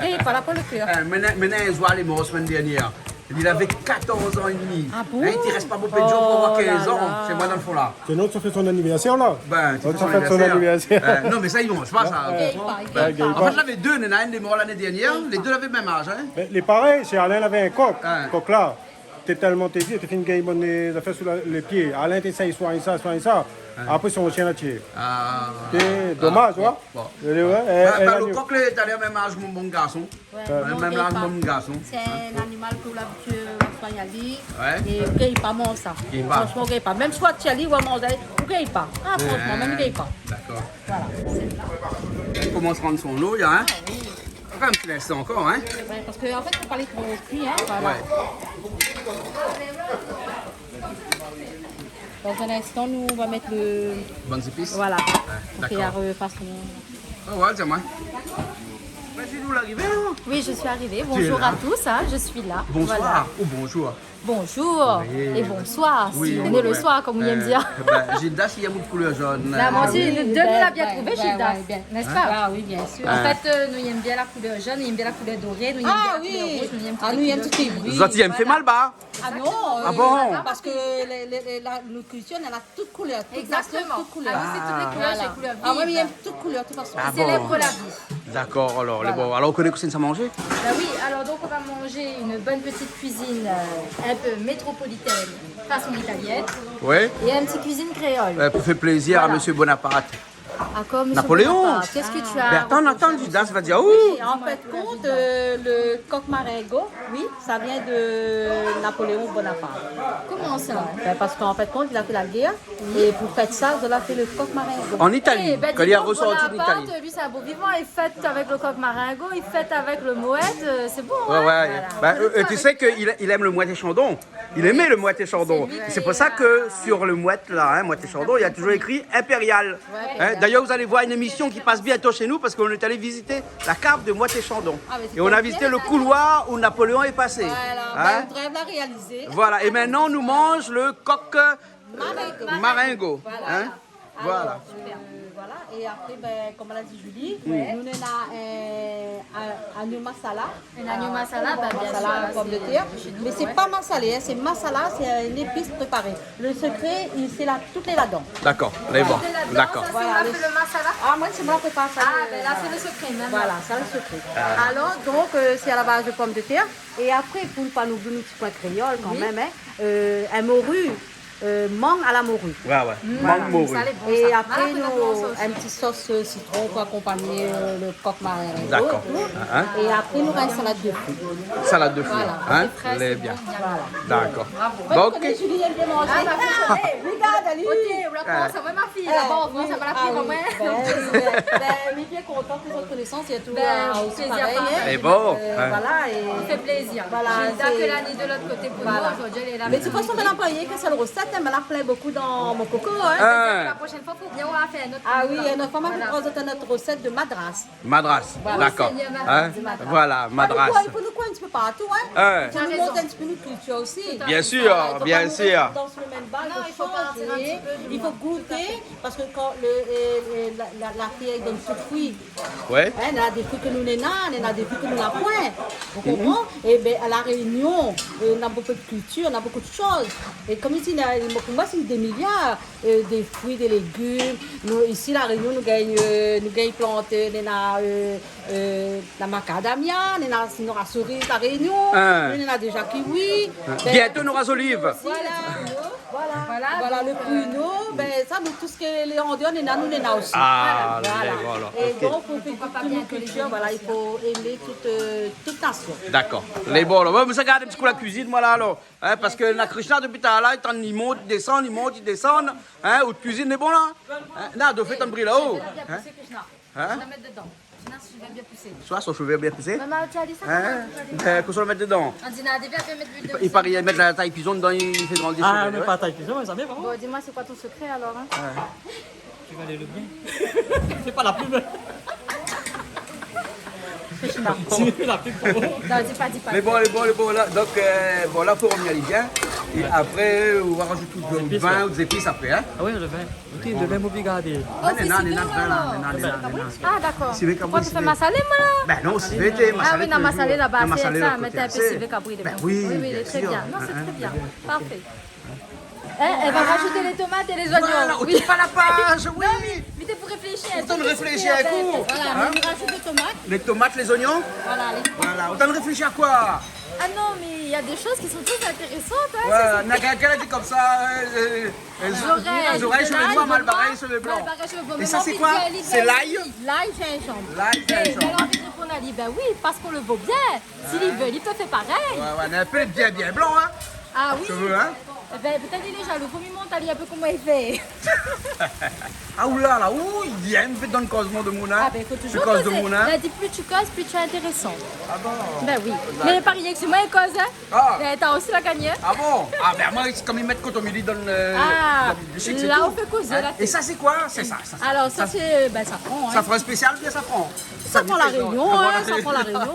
Et pas là pour le cœur. Maintenant, Zoal est mort la semaine dernière. Il avait 14 ans et demi. Ah bon? Hein, il ne reste pas beaucoup de jours pour avoir Oh 15 là ans. là. C'est moi dans le fond là. C'est l'autre, ça fait son anniversaire là. Ben, L'autre, ça fait son anniversaire. Non, mais ça, ils ne mangent pas ça. Il gagne pas, il gagne gagne pas. En fait, j'avais deux, Nena, un est mort l'année dernière. Les deux avaient le même âge. Hein? Mais les pareils, c'est Alain avait un coq. Ah. Coq là. T'es tellement têtu, t'as fait une gamme des affaires sous les pieds. Alain t'essaye, soigne ça. Après son chien a tué. Ah, C'est dommage, tu vois. bon. Elle le coq, il est allé au même âge que mon garçon. Non, Même il âge gagne que pas. mon garçon. C'est un animal que l'habitude soigne à lui. Ouais. Et il ne gagne pas mon ça. Il gagne pas. Franchement, il ne gagne pas. Même soit Tchali ou à manger, il ne gagne pas. Ah, franchement, même il ne gagne pas. D'accord. Voilà. Il commence à rendre son eau, là. Hein? Quand même, tu laisses ça encore, hein? Ouais, parce qu'en fait, il faut pas les trop cuits, hein. Voilà. Dans un instant, nous, on va mettre le... Bonnes épices. Voilà. Pour d'accord. qu'il refasse son... Ah ouais, c'est moi. C'est nous l'arrivée, là. Oui, je suis arrivée. es Bonjour là. à tous, hein, je suis là. Bonsoir Voilà. ou bonjour. Bonjour Oui. et bonsoir, Oui, si oui, on est le ouais. soir, comme on aime dire. Gilda, s'il y a beaucoup de couleur jaune. moi aussi, le deux, nous l'a bien trouvé, Gilda. N'est-ce pas? Ah oui, bien sûr. En fait, nous aimons bien la couleur jaune, nous aimons bien la couleur dorée, nous aimons Ah bien la couleur oui, rouge, nous aimons ah, nous aimons toutes les bruits. Zoti, elle me fait mal bas. Ah non, Ah bon? parce que la nutrition, elle a toutes couleurs. Exactement. Toutes couleurs. Ah, c'est toutes les couleurs, c'est les couleurs Ah oui, mais il y a vives. toutes couleurs, de toute façon. Ah C'est les bon. pour la vie. D'accord, alors, bon, alors on connaît que ça manger. Ben oui, alors donc on va manger une bonne petite cuisine un peu métropolitaine, façon italienne, Oui. et une petite cuisine créole. Pour faire plaisir à Voilà. Monsieur Bonaparte. Ah, comme Monsieur Napoléon. Bonaparte. Qu'est-ce que tu as Mais attends, reproché Gilda, ça va dire oui. Et en fait, compte, le coq marengo, oui, ça vient de Napoléon Bonaparte. Comment ça? Ben, parce qu'en fait, compte, il a fait la guerre. Et pour faire ça, il a fait le coq marengo. En Italie, Eh ben, quand dis il a donc, ressorti Bonaparte, d'Italie. lui c'est un beau vivant, il fête avec le coq marengo, il fête avec le mouette, c'est bon. Ouais, hein? ouais. Bah, tu sais qu'il aime le moitié chandon. Il aimait le moitié chandon. C'est lui C'est qui pour ça a- que sur le mouette, là, hein, moitié chandon, il y a toujours écrit impérial. Hein, d'ailleurs, vous allez voir une émission qui passe bientôt chez nous parce qu'on est allé visiter la cave de moitié chandon. Ah, mais c'est Et on a pas visité bien, le ça, couloir où Napoléon est passé. Voilà, Hein? ben, on devrait la réaliser. Voilà. Et maintenant, on nous mange le coq Marengo. marengo. Voilà. Hein? Alors, Voilà. voilà. Et après, ben, comme l'a dit Julie, nous on a un agneau masala. Un agneau masala, ben, bien masala, sûr, pomme de c'est terre. chez nous, Mais c'est ouais. pas massalé, hein, c'est masala, c'est une épice préparée. Le secret, c'est là, toutes les là-dedans. D'accord. Les bons. Et là-dedans, D'accord. ça, c'est Voilà, on a le- fait le masala. Ah, moi, c'est moi qui prépare ça. Ah, ben là, c'est le secret même. Voilà, ça le secret. Alors, donc, c'est à la base de pommes de terre. Et après, pour ne pas nous oublier nos petits points créoles quand même, hein, un morue, mangue à la morue. Ouais, ouais. Mangue morue. Ça, les bons, Et ça. après, Voilà, on a fait ça aussi. un petit sauce citron pour accompagner le coq marin. D'accord. Hein? Et après, nous avons une salade de fruits. Salade de fruits. Voilà. Hein? C'est frais, Les c'est bien. bon, bien. Voilà. D'accord. Vous Bon, ok. connaissez Julie, elle vient manger. Ah, bah, vous Hey, regarde, elle Ok, on la commence, ça va ma fille. D'abord, on ça va la fille, oui. Mais bien contente de votre connaissance, il y a tout Ben, aussi plaisir pareil. pareil. Et bon. Hein? Voilà, et... Ça fait plaisir. Voilà, Gilda c'est- que l'année de l'autre côté pour Voilà. nous. Aujourd'hui, elle est là. Mais de toute façon, on a employé que seule recette, elle me la plaît beaucoup dans mon coco. Hein. Hein? La prochaine fois, il faut bien on va faire notre. Ah oui, et notre femme a Voilà. présenté notre recette de madras. Madras. D'accord. Seigneur, Hein? madras. Voilà, madras. Il faut nous quoi un petit peu partout, hein. Hein? Il faut nous monter un petit peu notre culture aussi. Bien sûr, Donc, bien on nous sûr. reste dans le même bal, Non, il il faut faut partir un petit peu du il faut goûter, parce que quand la fille elle donne tout fruit, Ouais. hein, il y a des fruits que nous n'avons, il y a des fruits que nous n'avons point. Vous comprenez? Et bien, à La Réunion, on a beaucoup de culture, on a beaucoup de choses. Et comme ici, pour moi, c'est des milliards des fruits, des légumes. Nous, ici, La Réunion, nous gagnons planter, on a la macadamia, on a la cerise, La Réunion, Hein. on a déjà kiwi. Ben, Bientôt, nos olives. voilà le pruneau, ben ça, nous, tout ce que les Indiens, on a, nous, on a aussi. Ah, Voilà. voilà. Et Ok. donc, pour faire toute nos cultures, voilà, il faut aimer toute nation. D'accord. Les bons, là. Ouais, mais ça garde un petit coup la cuisine, moi, là, alors. Hein, parce que la Krishna, depuis tout à l'heure, il monte, il descend, il monte, il descend. Hein, ou de cuisine, est bon, là. Hein, non, de fait, un bris là-haut. Je vais bien pousser, Krishna. Hein? Je vais la mettre dedans. Krishna, je vais bien pousser. Soit son cheveu bien poussé. Maman, tu as dit ça? Hein? Qu'on se le mette dedans. On dit, Nadia, viens mettre l'huile de Il paraît qu'il met la taille cuisson dedans, il fait grandir Ah, cheveux. mais ouais. pas taille cuisson, mais ça vient vraiment. Bon, dis-moi, c'est quoi ton secret alors hein? Tu vas aller le bien. C'est pas la pub. C'est la pub pour moi. Non, dis pas. Les bons, là. Donc, bon, là, il faut revenir les bien. Et après, on va rajouter du vin ou des épices après. Hein? Ah oui, le vin. Ok, le vin m'obligade. Oh, c'est super alors. Ah, d'accord. C'est vrai qu'à Pourquoi moi, tu c'est fais vrai. massalé, moi là? Ben non, c'est vérité, Ah oui, dans massalé là-bas, c'est ça, mais mettez un peu de civet cabri Ben dedans. oui, oui, bien très sûr. bien. Non, c'est Hein, très bien. Parfait. Elle va rajouter les tomates et les oignons. Voilà, on Oui. tire pas la page, oui. Mais t'es pour réfléchir. On tente de réfléchir un coup. Voilà, Hein? on rajoute des tomates. Les tomates, les oignons. Voilà, Voilà, on tente de réfléchir à quoi? Ah non, mais il y a des choses qui sont très intéressantes. Hein, Voilà, n'a qu'elle a dit comme ça. Les oreilles, cheveux noirs, mal barrés, cheveux blancs. Et ça, c'est quoi? C'est l'ail? L'ail, gingembre. L'ail, Et gingembre. elle a envie de répondre à lui, ben oui, parce qu'on le vaut bien. S'il veut, il te fait pareil. Ouais, ouais, on a un peu bien blanc, hein. Ah oui. Cheveux, hein. Eh ben, peut-être il est jaloux. Faut lui montrer un peu comment il fait. Ah oula, là, ouh, il vient, me fait dans le causement de mon Ah hein. ben, il faut Le toujours cause de causer. mon hein. Elle dit plus tu causes, plus tu es intéressant. Ah bon? Ben oui. Mais pariez que c'est moi qui cause, hein. Ah. Ben, t'as aussi la gagnée. Ah bon? Ah ben moi, c'est comme ils mettent coton midi dans le... Ah, dans le chic, c'est là, tout. on fait causer, là. Et ça, c'est quoi? C'est ça. Alors, ça, c'est. Ben, ça prend, hein. Ça fera un spécial, bien ça prend. Ça prend la Réunion, hein, Voilà. ça prend la Réunion.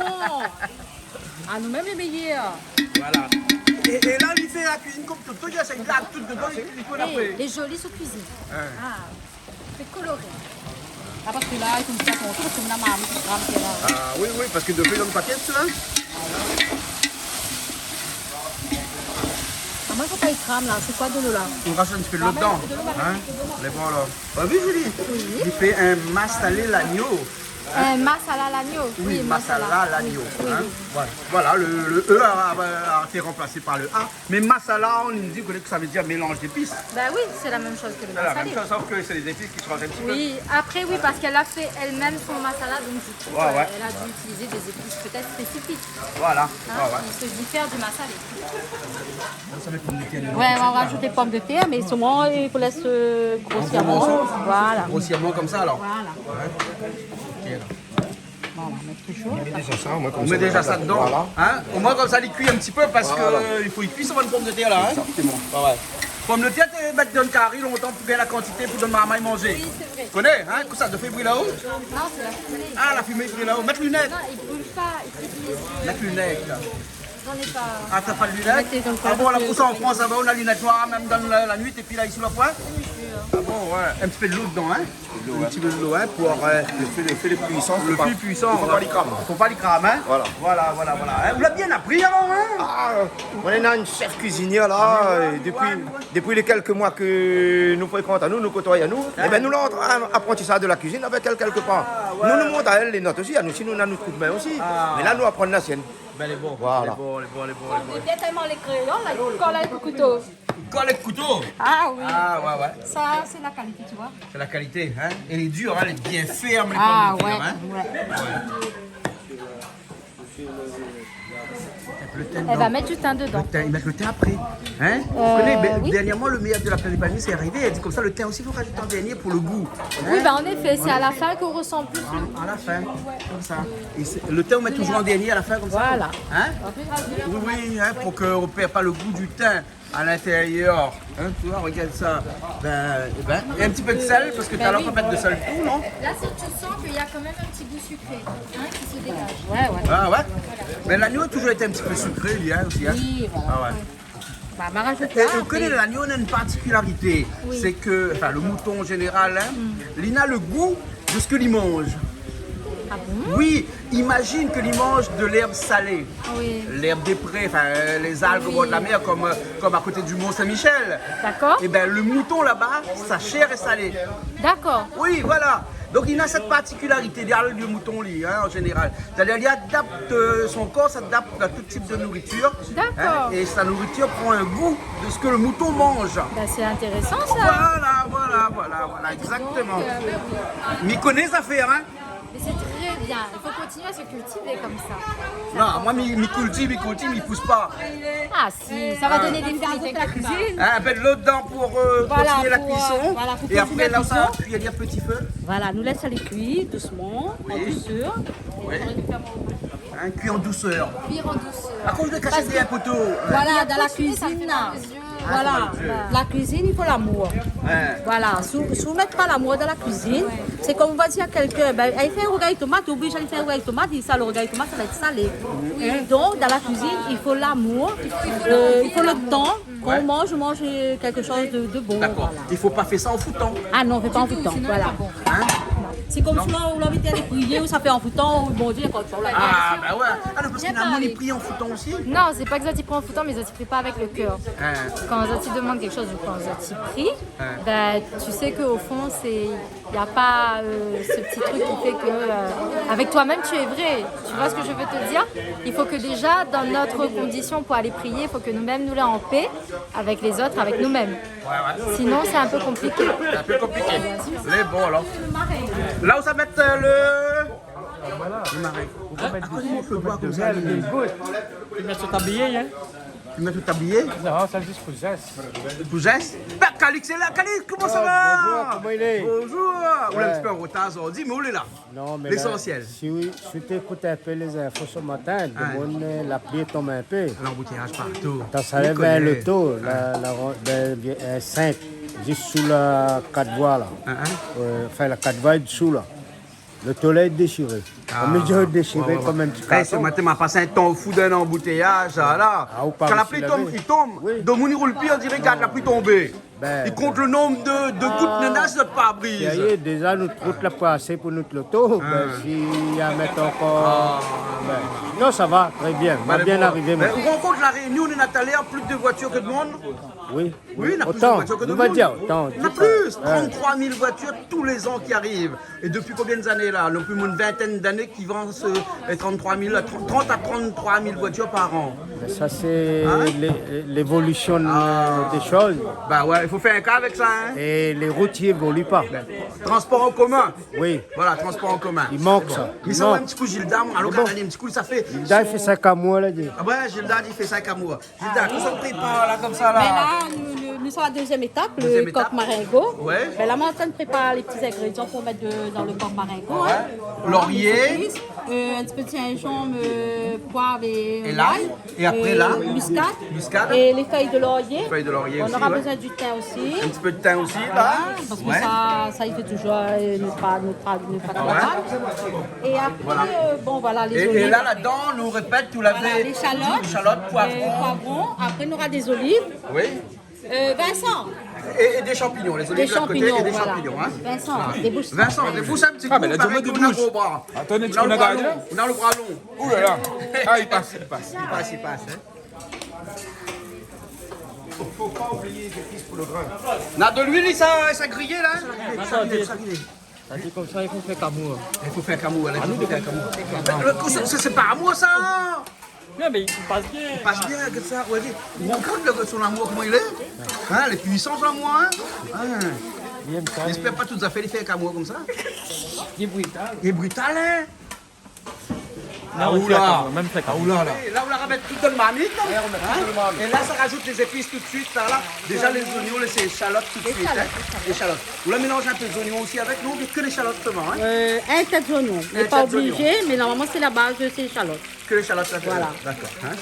Ah, nous-mêmes les meilleurs. Voilà. Et là, il fait la cuisine comme tout. Il y a ça, il garde tout dedans, il peut Et l'appeler. les jolis sous cuisine. Ah, c'est coloré. Ah, parce que là, il faut me faire contour, parce que maintenant, ma femme qui est là. Ah oui, oui, parce que depuis, dans le paquet, tu vois. Ah, moi, il faut pas y crame, là. C'est quoi de l'eau, là? On rajoute un petit peu de l'eau dedans. Hein? Les bons, là. Ah oui, Julie? Il fait un mastalé l'agneau. Masala l'agneau. Oui, masala l'agneau. Oui, Hein? oui. Voilà, le E a été remplacé par le A. Mais masala, on nous dit que ça veut dire mélange d'épices. Bah oui, c'est la même chose que le C'est la même masala. chose, sauf que c'est les épices qui changent un petit peu. Oui, après oui, parce qu'elle a fait elle-même son masala, donc du coup, Ouais, ouais. elle a dû utiliser des épices peut-être spécifiques, Voilà. hein, qui se diffèrent du masala. Ouais, on rajoute des pommes de terre, mais seulement il faut laisser grossièrement. Voilà. Grossièrement comme ça alors. Voilà. Bon, on va mettre toujours. On met déjà ça dedans. Hein? Au moins comme ça, il cuit un petit peu parce qu'il faut y cuire sur une pomme de terre là. Hein? Exactement. Pomme de terre, tu mettre dans le carré longtemps pour gagner la quantité pour donner maman manger. Oui, c'est vrai. Tu connais, hein? Que ça te fait brûler là-haut? Non, c'est la fumée. Ah, la fumée brûle là-haut. Mettre lunettes. Non, il brûle pas, il brûle les yeux. Mettre lunettes. J'en ai pas. Ah, t'as pas de lunettes? Mettez dans le Ah bon, là, carré, pour ça en France, ça va, on a lunettes noires même dans la nuit et puis là, ici, la pointe. Ah bon, ouais. Un petit peu de l'eau dedans, hein? Un petit peu de l'eau, hein? Pour Le fait puissant, le plus puissant. Faut pas les cramer. Faut pas les cramer, hein? Voilà. Hein, vous l'avez bien appris alors, hein? Ah, on est dans une chef cuisinière là, depuis les quelques mois que nous fréquentons, nous côtoyons à nous, et bien nous l'avons apprentissage de la cuisine avec elle quelque part. Nous montrons à elle les notes aussi, à nous, si nous avons notre coup de main aussi. Mais là nous apprenons la sienne. Ben, les bons. Voilà. On est bien tellement les crayons, là, il colle avec le couteau. Colle le couteau. Ah oui. Ah ouais. Ça, c'est la qualité, tu vois. C'est la qualité, hein? Elle est dure, hein? Elle est bien ferme, les Ah pommes de ouais, terre, hein? ouais. Elle va mettre du thym dedans. Ils mettent le thym après. Hein? Vous connaissez, oui. dernièrement, le meilleur de la planète palmier, c'est arrivé. Elle dit comme ça, le thym aussi, il faut rajouter en dernier pour le goût. Hein? Oui, bah en effet, c'est à la fin qu'on ressent plus le... À la fin, comme ça. Et le thym, on met toujours en dernier à la fin, comme ça. Voilà. Hein? Oui, hein, pour qu'on ne perde pas le goût du thym à l'intérieur. Hein, tu vois, regarde ça. Et un petit peu de sel, parce que tout à l'heure, on peut mettre de sel tout, non? Là, tu sens qu'il y a quand même un petit goût sucré, hein, qui se dégage. Ouais. Ah ouais? Mais l'agneau a toujours été un petit peu sucré, lui, hein, aussi. Hein? Oui, voilà. Ah ouais. Bah, ma rajoute Et là. vous connaissez, l'agneau a une particularité. C'est que, enfin, le mouton en général, hein, il a le goût de ce que il mange. Ah bon? Oui, imagine que il mange de l'herbe salée. Oui. L'herbe des prés, enfin, les algues au bord de la mer, comme à côté du Mont-Saint-Michel. D'accord. Et bien, le mouton là-bas, sa chair est salée. D'accord. Oui, voilà. Donc il a cette particularité, le mouton lit, hein, en général. C'est-à-dire il adapte son corps, s'adapte à tout type de nourriture. D'accord. Et sa nourriture prend un goût de ce que le mouton mange. Bah, c'est intéressant ça. Voilà, exactement. M'y connaît ça faire, hein? Mais c'est très bien. Il faut continuer à se cultiver comme ça. Non, moi, m'y cultive, il pousse pas. Ah si, ça va donner des fruits. la cuisine. Hein, ben, l'eau dedans pour Voilà, continuer la pour, cuisson. voilà, pour Et continuer après, la là, ça, cuisson. il y a des petits feux. Voilà, nous laissons les cuire doucement, en douceur. Hein, cuit en douceur. Cuire en douceur. À cause de cacher des poteaux. Voilà, dans la Ça fait cuisine, mal aux yeux. voilà, la cuisine, il faut l'amour. Hein. Voilà, si vous ne mettez pas l'amour dans la cuisine, c'est comme on va dire à quelqu'un, ben, il fait un rougail de tomate, oblige à lui faire un rougail de tomate, il dit ça, le rougail de tomate, ça va être salé. Donc, dans la cuisine, il faut l'amour, il faut le temps qu'on mange quelque chose de bon. D'accord. Voilà. Il ne faut pas faire ça en foutant. Ah non, on ne fait pas en foutant, voilà. Hein? C'est comme souvent, on l'invite à aller prier, ou ça fait en foutant, ou bon Dieu, quand on l'a Ah, bah ouais. Ah non, parce Bien qu'il y en a parlé. les prix en foutant aussi. Non, c'est pas que Zati prend en foutant, mais Zati prie pas avec le cœur. Hein. Quand Zati demande quelque chose ou quand Zati prie, ben, tu sais qu'au fond, il n'y a pas ce petit truc qui fait que avec toi-même tu es vrai. Tu vois ce que je veux te dire? Il faut que déjà, dans notre condition pour aller prier, il faut que nous-mêmes nous la en paix avec les autres, avec nous-mêmes. Sinon, c'est un peu compliqué. C'est un peu compliqué. Mais bon, alors. Là où ça met le marais. À quoi tu montes le doigt comme ça? Tu mets sur tablier, hein? Tu mets tout tablier? Non, ça juste pour geste. Pour geste? Ben, Calix, c'est là. Calix, comment ça va? Bonjour, comment il est? Bonjour. On est un petit peu en retard, on dit, mais où est là? Non, mais L'essentiel. Si tu écoutes un peu les infos ce matin, la pluie tombe un peu. L'embouteillage partout. Ça lève vers le taux, la 5, juste sous la 4 voies là. Enfin, la 4 voies est dessous là. Le taux là est déchiré. Au milieu déchiré comme un petit Ce carton. matin, m'a passé un temps fou d'un embouteillage, là. Ah, ou pas Quand la aussi pluie la tombe, veille. il tombe. Oui. Donc, on y roule plus, on dirait, regarde, la pluie tombée. Ben, Il compte le nombre de gouttes de neige sur notre pare-brise. Déjà, notre route là pas assez pour notre loto. Ben, s'il y a mettre encore. Ben, non, ça va, très bien. On va bien arriver. Mais on rencontre la Réunion, on est allé à plus de voitures que de monde. Oui, Oui, on a plus de autant. voitures que de On va monde. dire autant. On a plus, 33 000 voitures tous les ans qui arrivent. Et depuis combien d'années là? Depuis une vingtaine d'années qui vendent les 33 000, 30 à 33 000 voitures par an. Ben, ça, c'est l'évolution des choses. Bah ouais, il faut faire un cas avec ça. Hein? Et les routiers évoluent pas. Transport en commun. Oui, Voilà, transport en commun. il manque ça. Mais Il ça va un manque. petit coup, Gilda, alors qu'on a un petit coup, ça fait. Gilda, il fait 5 à moi, là. Dit. Ah ouais, Gilda, il fait 5 amours. Gilda, tout ça prépare là comme ça Mais là. là, nous sommes à la deuxième étape, Deuxième le étape. coq maringot. Ouais. Ben, là, on est en train de préparer les petits ingrédients pour mettre dans le coq maringot. Hein. Laurier. Les épices, un petit peu de gingembre, poivre et l'ail. Et après, là, muscade. Et les feuilles de laurier. Feuilles de laurier On aussi, aura ouais. besoin du thym aussi. Un petit peu de thym aussi Voilà, là. parce que Ouais. ça y fait toujours notre travail. Et après, bon voilà, les olives. Et là, là-dedans, on nous répète, tu l'avais. Voilà, les chalotes, poivrons. Après, on aura des olives. Oui. Vincent, Et des champignons, les olives des de l'autre côté champignons, et des voilà. champignons. Hein. Vincent, des bouches. Vincent, débouche un petit coup, Ah, mais la pareil journée qu'on de a bouche. gros bras. Attendez, tu On a peux le bras regarder. long. On a le bras long. Ouh là là. Ah, il passe, il passe. Il passe. Hein. Faut pas oublier les épices pour le grain. On a de l'huile, ça grillé là. Ça grillé. C'est comme ça, il faut faire camour. Il faut faire camour, il faut faire camour. C'est pas à moi ça. Non, mais il passe bien. Passe bien que ça. Ouais, on rencontre son amour comment il est. Hein, les puissances l'amour. Hein. J'espère pas toutes affaires les faire camour comme ça. Il est brutal. Il est brutal hein. Non, Ah, oula. même fait camour. Là, on la remet tout dans le marmite. Hein? Et là, ça rajoute les épices tout de suite. Là. Déjà, les oignons, les échalotes tout de suite. Hein? Les échalotes. Vous la mélangez un peu d'oignons aussi avec nous, que les échalotes seulement. Hein? Un tête d'oignon. On n'est pas obligé, mais normalement, c'est la base de ces échalotes. Que les échalotes, ça fait. Voilà. D'accord. Hein?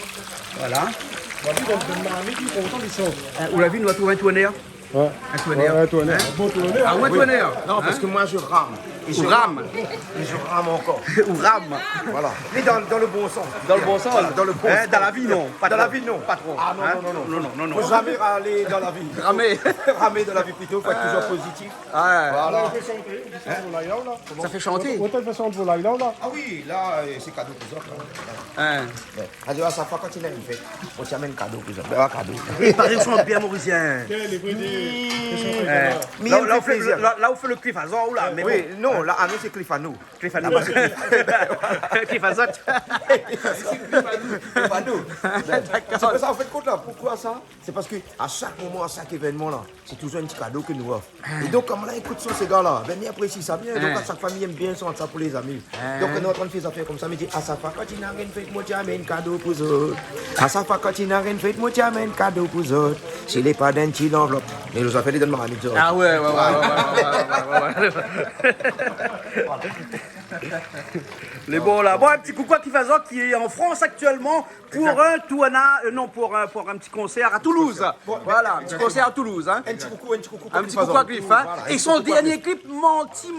Voilà. Vous l'avez vu, nous avons trouvé un tourneur. Ouais. Un tourneur. Un tourneur. Hein? Ah, ouais, un tourneur. Non, parce que moi je rame. Et Ou rame. je rame encore. Ou rame. Voilà. Mais dans le bon sens. Dans le bon sens. Voilà, dans le bon Hein, sens. dans la vie, non. Pas Dans trop. la vie, non. Pas trop. Ah Hein? non. Faut jamais râler dans la vie. Ramer. Ramer dans la vie plutôt, faut être toujours positif. Ouais. Voilà. Ça fait chanter. Ah oui, là, c'est cadeau pour autres. Hein. À chaque fois, quand il a une fête, on t'amène cadeau pour autres. Un cadeau. Et par exemple, bien mauricien. Mais Là, il me là, fait plaisir. là, on fait le cliff à Zor, là. Mais Oui, non, là, Amé, c'est Cliffano. Cliff à nous. Là-bas, c'est Cliff à Zot. Cliffano. C'est pour ça, en fait, compte là. Pourquoi ça? C'est parce qu'à chaque moment, à chaque événement, là, c'est toujours un petit cadeau que nous offre. Et donc, comme là, écoute ça, ces gars-là, ben, ils apprécient ça bien. Donc, à chaque famille aime bien ça, ça pour les amis. Donc, on est en train de faire des affaires comme ça. Mais dit, à chaque fois, quand tu n'as rien fait, moi, tu amènes cadeau pour eux. À chaque fois, quand tu n'as rien fait, moi, tu amènes cadeau pour eux. S'il n'est pas d'un petit enveloppe. Mais nous avons fait des donnements à midi. Ah ouais. Les bons là. Bon, un petit coucou à Kifazok qui est en France actuellement pour un pour un petit concert à Toulouse. Voilà, un petit concert à Toulouse. Hein. Un petit coucou Un petit coucou à Cliff. Hein. Et son dernier clip, Menti.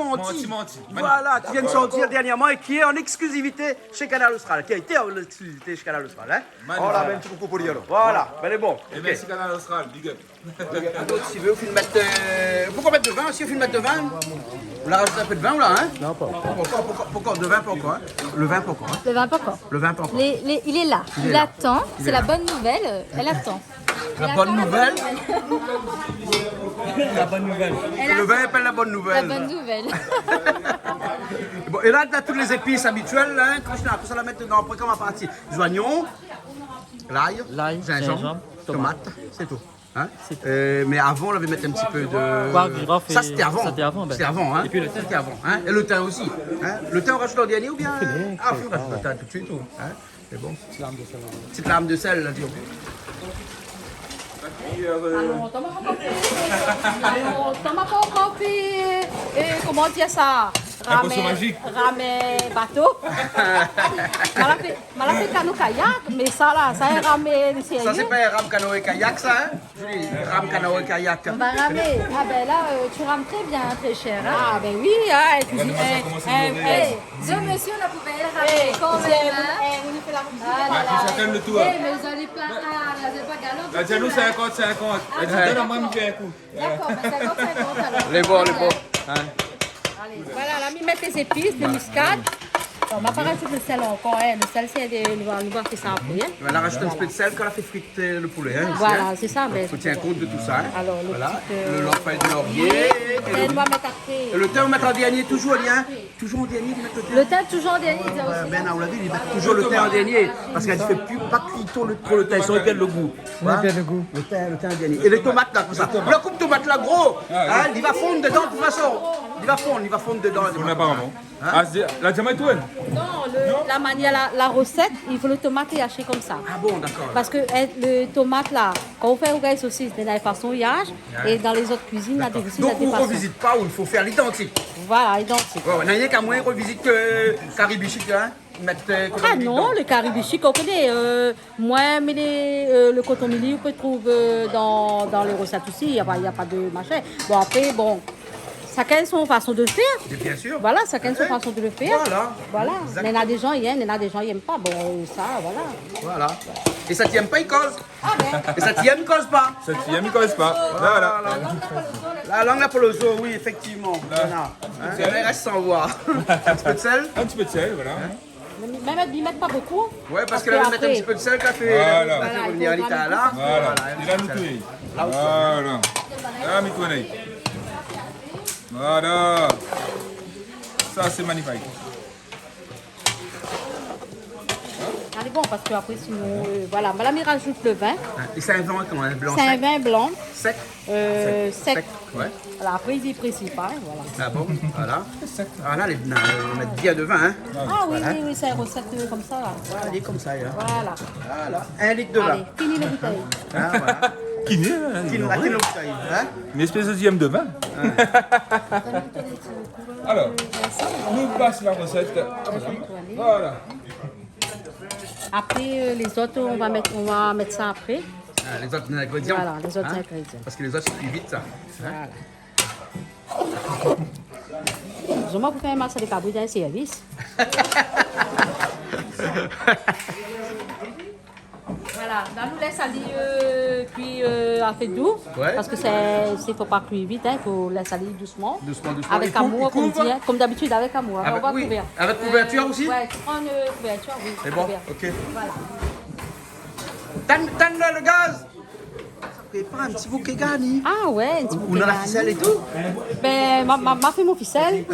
Voilà, qui vient de sortir dernièrement et qui est en exclusivité chez Canal Austral. Qui a été en exclusivité chez Canal Austral. Hein. Voilà, un petit coucou pour lui alors. Voilà, ben les bons. Et merci Canal Austral, big up. Si vous voulez, vous mettre. Pourquoi mettre de vin? Si vous voulez mettre de vin, vous la rajoutez un peu de vin ou là? Hein? Non, pas encore. De vin, pas encore. Hein? Le vin, pas encore. Hein? Le vin, pas encore. Le vin, pas encore. Il est là. Il attend. C'est la bonne nouvelle. Elle attend. La bonne nouvelle. La bonne nouvelle. Le vin appelle la bonne La nouvelle. bonne nouvelle. Bon, et là, tu as toutes les épices habituelles. Hein? Après ça, la mettre dans comme à partie. Les oignons, l'ail, gingembre, tomate, c'est tout. Hein? Mais avant, on avait mettre un petit peu de. Poivre, girofle Ça, et- c'était avant. c'était avant, ben. C'était avant, hein? Et puis le thym. C'était avant. Hein? Et le thym aussi. Hein? Le thym, on rajoute en dernier ou bien? Ah, on rajoute le thym tout de suite. Tout. Hein? C'est bon. Petite lame de sel, là, disons. Alors, t'as pas encore fait, comment dire ça? Un poisson magique. Ramer bateau. Mal fait canot kayak, mais ça là, ça est ramé sérieux. Ça, c'est pas un ram canoë kayak, ça, hein? Julie, ram canoë kayak. On va ramer. Ah ben là, tu rames très bien, très cher. Hein? Ah ben oui, hein, tu dis, Deux monsieur, on pouvait ramer quand même. Hein? Chacun le tour. Mais vous allez pas c'est pas galant. Elle dit nous 50-50. Elle dit donne-moi me faire un coup. D'accord, mais 50-50 alors. Les bons, les bons. Hein? Allez, voilà, là, on met les épices, le muscade. On va pas rajouter le sel encore, hein. Le sel, c'est nous va faire ça après. Hein. On a rajouté un petit peu de sel quand on a fait friter le poulet. Hein, ici, Voilà, hein. c'est ça. Il faut tenir compte de tout ça. Hein. Alors, le voilà. petit, Feuille de laurier. Et on va mettre après. Et le thym, on met en dernier, toujours au lien. Toujours au dernier, mettre le thym. Le thym, toujours en dernier. Ben, on l'a vu, il met toujours le thym en dernier. Parce qu'elle ne fait plus, pas cuire trop le thym, sinon il perd le goût. On a bien le goût. Le thym en dernier. Et les tomates là, comme ça. La coupe de tomate là, gros. Hein, il va fondre dedans de toute façon. Il va fondre dedans. On n'a pas vraiment. Ah, la diamant est tout. Non, la manière, la recette, il faut le tomate et hacher comme ça. Ah bon, d'accord. Parce que le tomate là, quand on fait au saucisse, c'est dans la façon yage, et dans les autres cuisines, là, des Donc on ne revisite pas où il faut faire l'identique. Voilà, identique. Ouais, il n'y a rien qu'à moins revisite que Caribichic, hein. Ah non, le caribichic, on connaît. Moi, mais le coton mili, on peut trouver dans les recettes aussi, il n'y a pas de machin. Bon, après, bon, chacun son façon de faire. Bien sûr. Voilà, chacun son façon de le faire. Voilà. Il y en a des gens qui aiment, il y en a des gens qui n'aiment pas. Bon, ça, voilà. Voilà. Et ça t'aime pas, il cause. Ah ben. Et ça t'aime, il cause pas. Cette fille, elle ne connaît pas. Voilà. La langue la poloso, oui, effectivement. Voilà. Hein, elle reste sans voir. Un petit peu de sel. Un petit peu de sel, voilà. Même ils mettent pas beaucoup. Ouais, parce qu'elle va mettre un petit peu de sel qu'elle fait Voilà. revenir à l'état là. Voilà. Il a nous tué. Voilà. Ah, mi connaît. Voilà. Ça, c'est magnifique. Elle est bon parce que après sinon, voilà. Madame, il rajoute le vin. Et c'est un vin quand même blanc C'est un sec. vin blanc. Sec. Sec. Ouais. Voilà, après, il est précis pas. Voilà. Ah bon, voilà. Voilà, on met bien de vin, hein. Ah oui, oui, c'est une recette comme ça. Là. Voilà, elle est comme ça, là. Voilà. Voilà. 1 litre de vin. Allez, fini la bouteille. Ah, voilà. Qui n'est La kilo bouteille, hein. Une espèce de dième de vin. Alors, nous passe la recette. Voilà. Après, les autres, on va mettre ça après. Ah, les autres ingrédients. Voilà, les autres Hein? ingrédients. Parce que les autres, c'est plus vite, ça. Voilà. Moi, vous faites un masse de cabri dans un service. Voilà, là, nous laisse aller cuire à feu doux. Ouais. Parce que il ne faut pas cuire vite, il faut laisser aller doucement. Doucement. Avec Il amour, couvre. comme, comme d'habitude, avec amour. Avec- On va oui. couvrir. Avec couverture aussi? Ouais, tu prends une couverture, oui. C'est bon, couvert. ok. Voilà. Tanne le gaz. Ça prépare un petit bouquet garni. Ah ouais, un petit On bouquet a la garni. ficelle et tout. Ben, ma fait mon ficelle.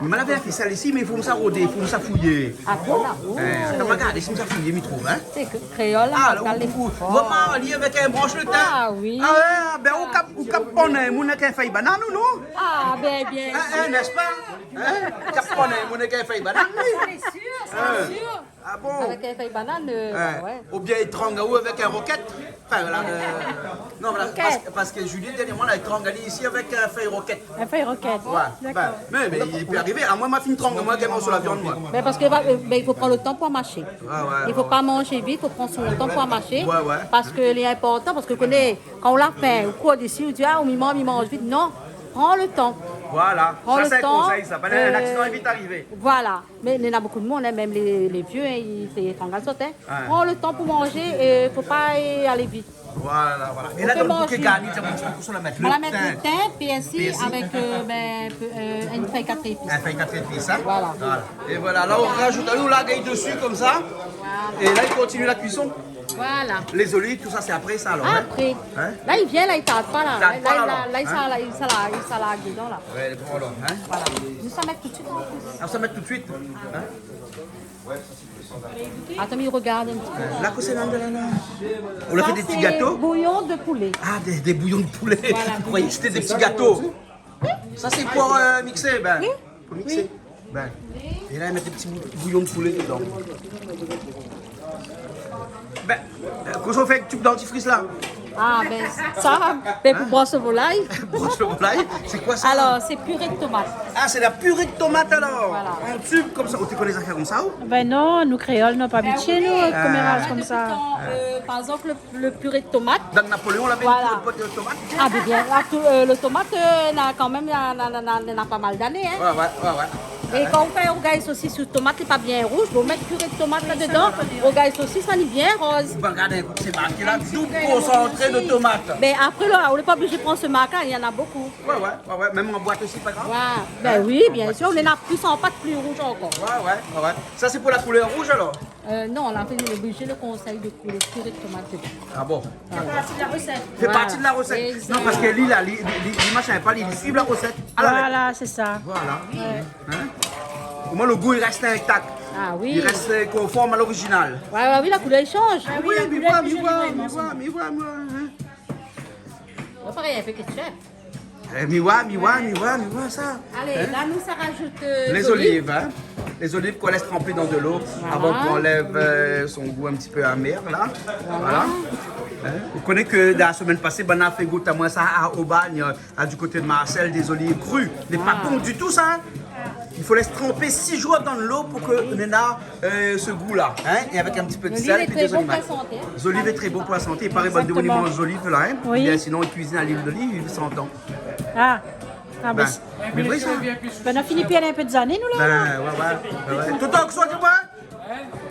On m'a lavé la ficelle ici, mais il faut nous rôder, il faut nous fouiller. Ah, voilà. Oh. Attends, regarde, si nous fouiller, m'y trouve, hein. C'est que créole, Ah, on là, parle les on forts. vraiment lié avec un branche le thym. Ah oui. Ah ouais, ben au cap on est, mon qu'un feuille banane ou non? Ah, ben bien. N'est-ce pas? Hein? Cap on est, mon qu'un feuille banane, oui. C'est sûr, c'est sûr. Ah bon? Avec un feuille banane, ouais. Ou bien étrangaou avec un roquette. Enfin, voilà. Non, voilà, parce que Julie, dernièrement, elle a étrangalé ici avec un feuille roquette. Un feuille roquette. Ouais. Ben, mais il peut arriver. À moi, ma fille trangue, moi, qu'elle mange sur la viande, moi. Ben parce que il faut prendre le temps pour mâcher. Il ne faut pas manger vite, il faut prendre son temps pour mâcher. Ouais. Parce que c'est important, parce que quand on l'a fait, au cours d'ici, on dit ah, on mange vite. Non, prends le temps. Voilà. Prends Ça, le c'est un temps. conseil, ça. Un accident est vite arrivé. Voilà. Mais il y en a beaucoup de monde, hein, même les vieux, hein, ils font un sauter. Ouais. Prends le temps pour manger et il ne faut pas aller vite. Voilà. Et là, peut dans le manger. bouquet garni, on la mettre On va le mettre thym. le thym, PSI, PSI. avec une feuille 4 épices. Un feuille 4 épices, hein. Voilà. Et voilà, là, on rajoute nous la gaille dessus, comme ça. Et là, il continue la cuisson. Voilà. Les olives, tout ça, c'est après ça, alors. hein. Après, Hein? là il vient, là il tarde pas là. Il tarde pas, là, Là, il hein? s'ala dedans là. Ouais, les gros, là. Hein? Voilà. Nous ça met tout de suite en plus. Alors, ça met tout de suite. Hein? Attends, mais il regarde un petit peu. Là, que c'est là, là. On leur fait des Ça, petits c'est gâteaux. bouillon de poulet. Ah, des bouillons de poulet. Voilà. Vous croyez que c'était des petits gâteaux? Ça, c'est pour mixer, ben. Pour mixer. Ben. Et là, ils mettent des petits bouillons de poulet dedans. Ben, qu'est-ce qu'on fait avec le tube dentifrice là? Ah ben ça, ben, pour brosse au volaille. Brosse le volaille. C'est quoi ça? Alors, c'est purée de tomate. Ah, c'est la purée de tomate alors. Voilà. En tube comme ça. Oh, tu connais les affaires comme ça? Ben non, nous créoles, nous pas habitués, nous, à comer mal comme ça. Par exemple, le purée de tomate. Dans Napoléon, on avait Voilà. une pote de tomate. Ah ben bien, là, le tomate, n'a quand même n'a pas mal d'années. Hein. Ouais. Et quand on fait rogaille saucisse sur tomate, n'est pas bien rouge, on met purée de tomate là-dedans. Rogaille saucisse, ça est bien rose. Vous regardez, c'est marqué là, double concentré de tomates. Mais après, là, on n'est pas obligé de prendre ce marque-là, il y en a beaucoup. Ouais, même en boîte aussi, pas grave. Ouais. Ben oui, bien sûr, on en a plus en pâte, plus rouge encore. Ouais. Ça, c'est pour la couleur rouge alors? Non, on a fait obligé le conseil de couler purée de tomate dedans. Ah bon? Voilà. Fait partie de la recette. Exactement. Non, parce que lui, là, les machins, pas, ils suivent la recette. Voilà, c'est ça. Voilà. Hein? Au moins, le goût, il reste intact. Ah oui. Il reste conforme à l'original. Oui, la couleur, il change. Oui, mais voilà. Pareil, il fait ketchup. Mi voilà, ça. Allez, là, nous, ça rajoute Les olives, hein. Les olives qu'on laisse tremper dans de l'eau avant qu'on enlève son goût un petit peu amer, là. Voilà. Hein? Vous connaissez que la semaine passée, on a fait goûter à moi ça à Aubagne, du côté de Marcel, des olives crues. Mais pas bon du tout, ça. Hein? Il faut laisser tremper 6 jours dans l'eau pour que on ait ce goût-là. Hein? Et avec un petit peu de sel et des olives. Les olives est très bon pour la santé. Il paraît que de mange des olives là. Hein? Oui. Bien, sinon, on cuisine à l'huile d'olive, il 100 ans. Ah, Ben, mais vrai ça? on a fini de perdre un peu de années, nous, là. Ouais. Tout le temps, que soit du moins?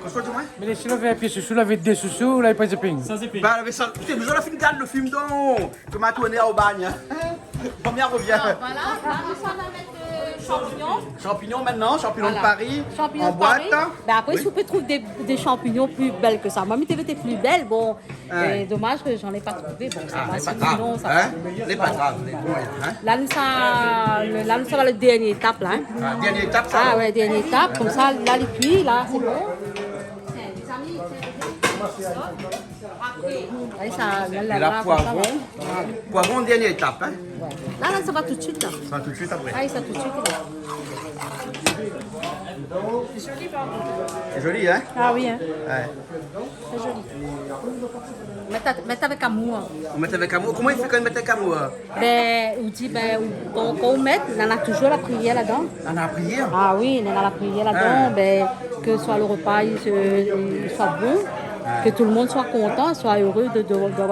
Que soit du moins? Mais les chinois veulent pied sous la vide des sous-sous, là, il pas de ping. Bah, mais ça, putain, mais on a fini de regarder le film donc. Comment tourner à Aubagne. Première revient. Voilà, là, nous, on va mettre champignons. Champignons maintenant, champignons de Paris. Champignons en de boîte. Paris. Ben après, si vous pouvez trouver des champignons plus belles que ça. Moi, mes TV étaient plus belles. Bon, dommage que j'en ai pas trouvé. Bon, ça va, C'est pas grave. sinon, ça Hein? va. C'est pas grave, les moyens. Hein? Là, nous, ça va la dernière étape, là. Hein. Dernière étape, ça. Ah ouais, dernière étape. Comme ça, là, les cuits, là, c'est bon. Allez, ça, Et la poivron. Poivron, dernière étape. Hein? Là, ça va tout de suite, là. Ça va tout de suite après. Allez, ça tout de suite, là. C'est joli, hein? Ah oui, hein. Ouais. C'est joli. Mettez avec amour. On met avec amour. Comment il fait quand il met avec amour? Ben, on dit, quand on met, on a toujours la prière là-dedans. On a la prière. Ah oui, on a la prière là-dedans, ben, que soit le repas il soit bon, que tout le monde soit content, soit heureux de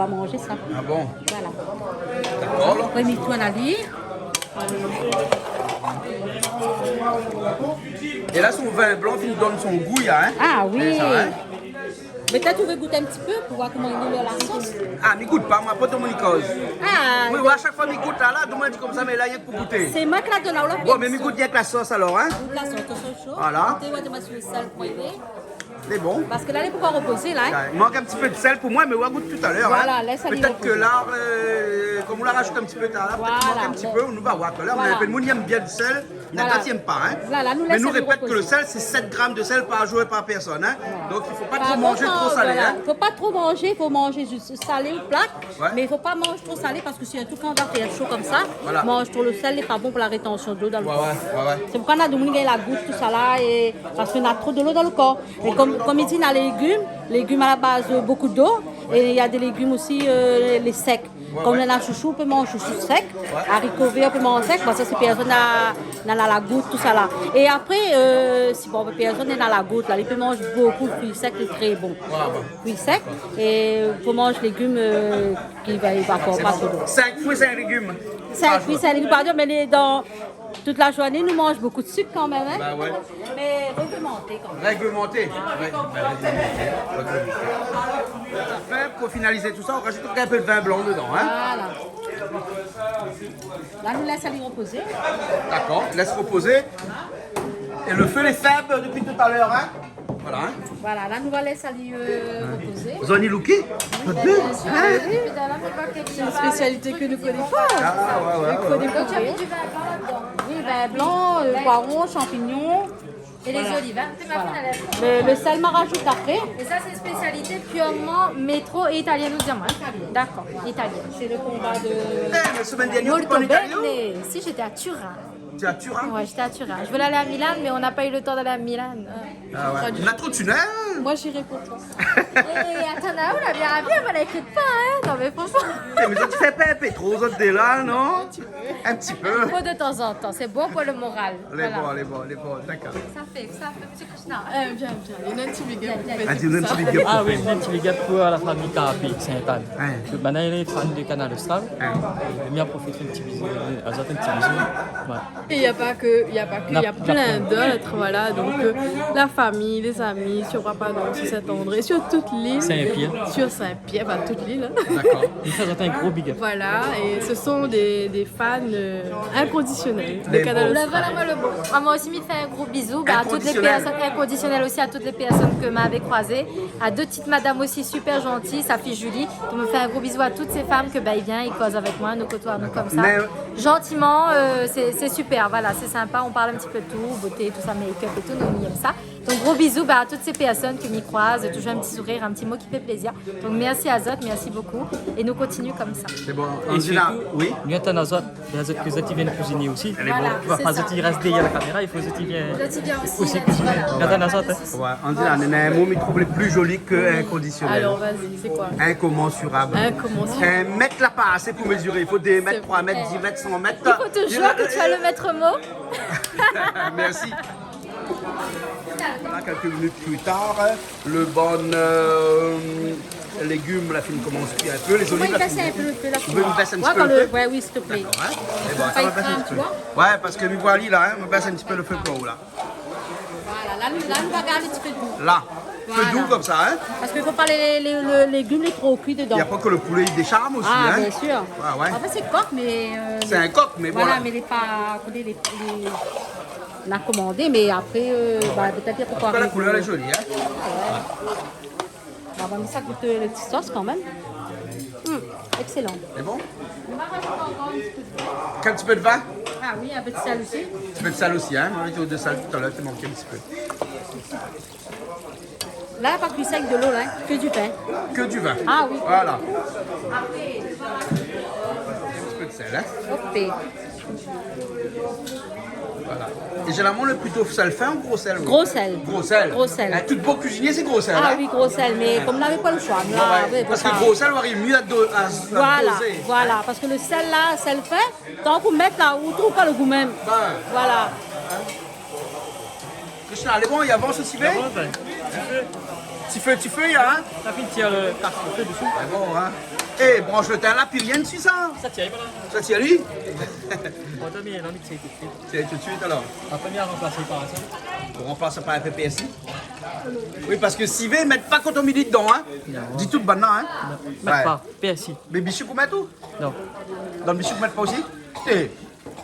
manger ça. Ah bon? Voilà. D'accord. Après, on a dit. Et là, son vin blanc, il nous donne son goût, hein? Ah oui. Ça, hein? Mais peut-être tu veux goûter un petit peu pour voir comment il est la sauce. Ah, mais goûte pas, moi, pas de mon cause. Ah, Oui, à chaque fois, il goûte là, tout le monde dit comme ça, mais là, il y a pour goûter. c'est moi qui la donne là. Bon, mais il goûte bien avec la sauce alors, hein? La sauce, c'est chaud. Voilà. Tu vois, tu vas sur le sel pour aider. C'est bon. Parce que là, il faut pas reposer là. Hein. Il manque un petit peu de sel pour moi, mais on va goûter tout à l'heure. Voilà, hein. laisse aller Peut-être que reposer. là, comme on la rajoute un petit peu tard, là, peut-être qu'il manque Voilà. un petit peu, on nous va voir tout à l'heure. Voilà. On a un peu de monde, il aime bien du sel, il y en a Voilà. qui n'aiment pas. Hein. Voilà, nous mais laisse nous aller répète que le reposer. sel, c'est 7 grammes de sel par jour et par personne. Hein. Donc il ne faut pas trop Pas manger longtemps, trop salé. voilà. Hein. Faut pas trop manger, il faut manger juste salé ou plat. Ouais. Mais il faut pas manger trop salé parce que si tout quand on va faire chaud comme ça, Voilà. mange trop le sel, n'est pas bon pour la rétention d'eau dans le corps. Ouais. C'est pourquoi on a demandé la goutte, tout ça là, et parce qu'on a trop de l'eau dans le corps. Et comme il dit, on a les légumes à la base, beaucoup d'eau, et il y a des légumes aussi, les secs. Comme on a chouchou, on peut manger chouchou sec, haricots verts, on peut manger sec, parce que c'est personne dans la goutte, tout ça là. Et après, si bon, personne est dans la goutte, là, il peut manger beaucoup de fruits secs, c'est très bon. Fruits secs, et il faut manger légumes qui va encore pas trop d'eau. 5 fruits, 5 légumes. 5 fruits, 5 légumes par jour, mais dans toute la journée, nous mangeons beaucoup de sucre quand même. Hein? Bah ouais. Mais réglementé quand même. Réglementé. Enfin, pour finaliser tout ça, on rajoute un peu de vin blanc dedans. Hein. Voilà. Là, nous laisse aller reposer. D'accord, laisse reposer. Et le feu est faible depuis tout à l'heure. Hein. Voilà. Hein. Voilà, là, nous va laisser aller reposer. Zoni Luki? Pas deux? C'est une spécialité que nous ne connaissons pas. Ah ouais. Donc tu as mis du vin blanc là-dedans. Oui, ben blanc, poiron, champignons. Et les olives, hein. C'est ma fine à la Le sel, m'en rajoute après. Et ça, c'est spécialité purement métro et italienne ou diamant. D'accord, italienne. C'est le combat de... Eh, la semaine dernière, tu Molto parles italien? bene. Si, j'étais à Turin. Tu es à Turin? Ouais, j'étais à Turin. Je voulais aller à Milan, mais on n'a pas eu le temps d'aller à Milan. Ah ouais. On a trop de tunnels. Moi, j'irai pour toi. Et attends, là, on a bien rappelé, elle m'inquiète pas, hein. Non, mais franchement, Eh, mais toi, tu fais pas un peu trop aux autres là, non? Un petit peu. il faut de temps en temps. C'est bon pour le moral. Les Voilà. bons, d'accord. Ça fait, petit Krishna. Viens. Il y en a un petit big up. Ah, dis-nous un petit big up. Ah oui, un petit big up pour la famille Carapi, Saint-Anne. Ouais. Maintenant, il est fan du canal Austral. Il m'a profité un petit bisou, un petit bisou. Ouais. Et il n'y a pas que, il y a plein d'autres, voilà. Donc la famille, les amis, sur Papa-Don, sur Saint-André, sur toute l'île. Saint-Pierre. Sur Saint-Pierre, enfin toute l'île. D'accord. Il faut un gros big up. Voilà, et ce sont des fans inconditionnels de Les Canal Voilà, Australie. voilà, moi le bon. Ah, moi aussi, me fait un gros bisou à toutes les Inconditionnel. personnes inconditionnelles aussi, à toutes les personnes que m'avait croisées, à deux petites madames aussi super gentilles, sa fille Julie, qui me fait un gros bisou à toutes ces femmes que bah, il vient, il cause avec moi, nous côtoie, nous comme ça. Mais- Gentiment, c'est super, voilà, c'est sympa, on parle un petit peu de tout, beauté, tout ça, make-up et tout, nous on aime ça. Donc gros bisous à toutes ces personnes qui m'y croisent, toujours un petit sourire, un petit mot qui fait plaisir. Donc merci à Zot, merci beaucoup, et nous continuons comme ça. C'est bon. Et Angela, surtout, oui. il y a un Azot, que Zoti viennent cuisiner aussi. Voilà, Tu vois, c'est pas ça. Zoti reste derrière la caméra, il faut Zoti vient Zot, il vient aussi, aussi là, cuisiner. voilà. Il y a un Azot, hein. Ouais, Angela, on a un mot, mais trouble plus joli que inconditionnel. Alors vas-y, c'est quoi? Incommensurable. Incommensurable. Mètres là pas assez pour mesurer. Il faut des mètres, 3 mètres, 10 mètres, 100 mètres. Il faut toujours que tu as le maître mot. Merci. Voilà, quelques minutes plus tard, le bon légumes, la film commence à cuire un peu. Les On va olives, y la passer fin- un peu le feu là. Tu veux me passer un petit Ouais, peu quand le feu? Ouais, oui, s'il te plaît. Ouais. Eh ben, ça va passer un petit peu. Ouais, parce que nous voilà là, hein, on passe un petit peu le feu pour vous là. Voilà, là, on va garder un petit peu de goût. Là, Voilà. feu doux comme ça, hein. Parce qu'il ne faut pas les légumes les trop cuits Il dedans. n'y a pas que le poulet, il décharme aussi, Ah, hein. bien sûr. Ouais, ouais. En fait, c'est coq, mais. C'est un coq, mais Voilà, voilà. mais pas. On a commandé, mais après, peut-être qu'il faut pas. En tout cas, la couleur est jolie, hein. On va mettre ça goûte le petit sauce quand même. Excellent. C'est bon? Quel petit peu de vin? Ah oui, un petit sel aussi. Un petit peu de sel aussi, hein. On était au de sel tout à l'heure, tu manquais un petit peu. Là, pas cuit ça avec de l'eau, là, que du pain. Que du vin. Ah oui. Voilà. Un petit peu de sel, hein. Hop. Voilà. Et généralement, le plutôt sel fin ou gros sel? Oui. Gros sel. Gros sel. Gros sel. Hein, tout beau cuisinier, c'est gros sel. Ah hein. oui, gros sel, mais comme on n'avait pas le choix. Ouais, Là, ouais. oui, Parce faut que pas- gros sel, on arrive mieux à Voilà, doser. voilà, parce que le sel là, sel fin, tant qu'on met là, on ne trouve pas le goût même. Ben, Voilà. Krishna, allez bon, il avance aussi bien? Petit feu, il y a, hein? La fille tire le feu dessous. C'est bon, hein? Eh, branche le terre là, puis rien dessus, ça. Ça tire, voilà. Ça t'y allait? On t'a mis l'envie de c'est tout de suite. C'est tout de suite alors. La première remplacée par ça. On remplace ça par un PPSI. Oui, parce que si ils mettent pas coton midi dedans, hein? Dis tout maintenant, hein? Même pas. PSI. Mais bichou, vous mettez tout? Non. Dans le bichou, vous mettez pas aussi? Eh,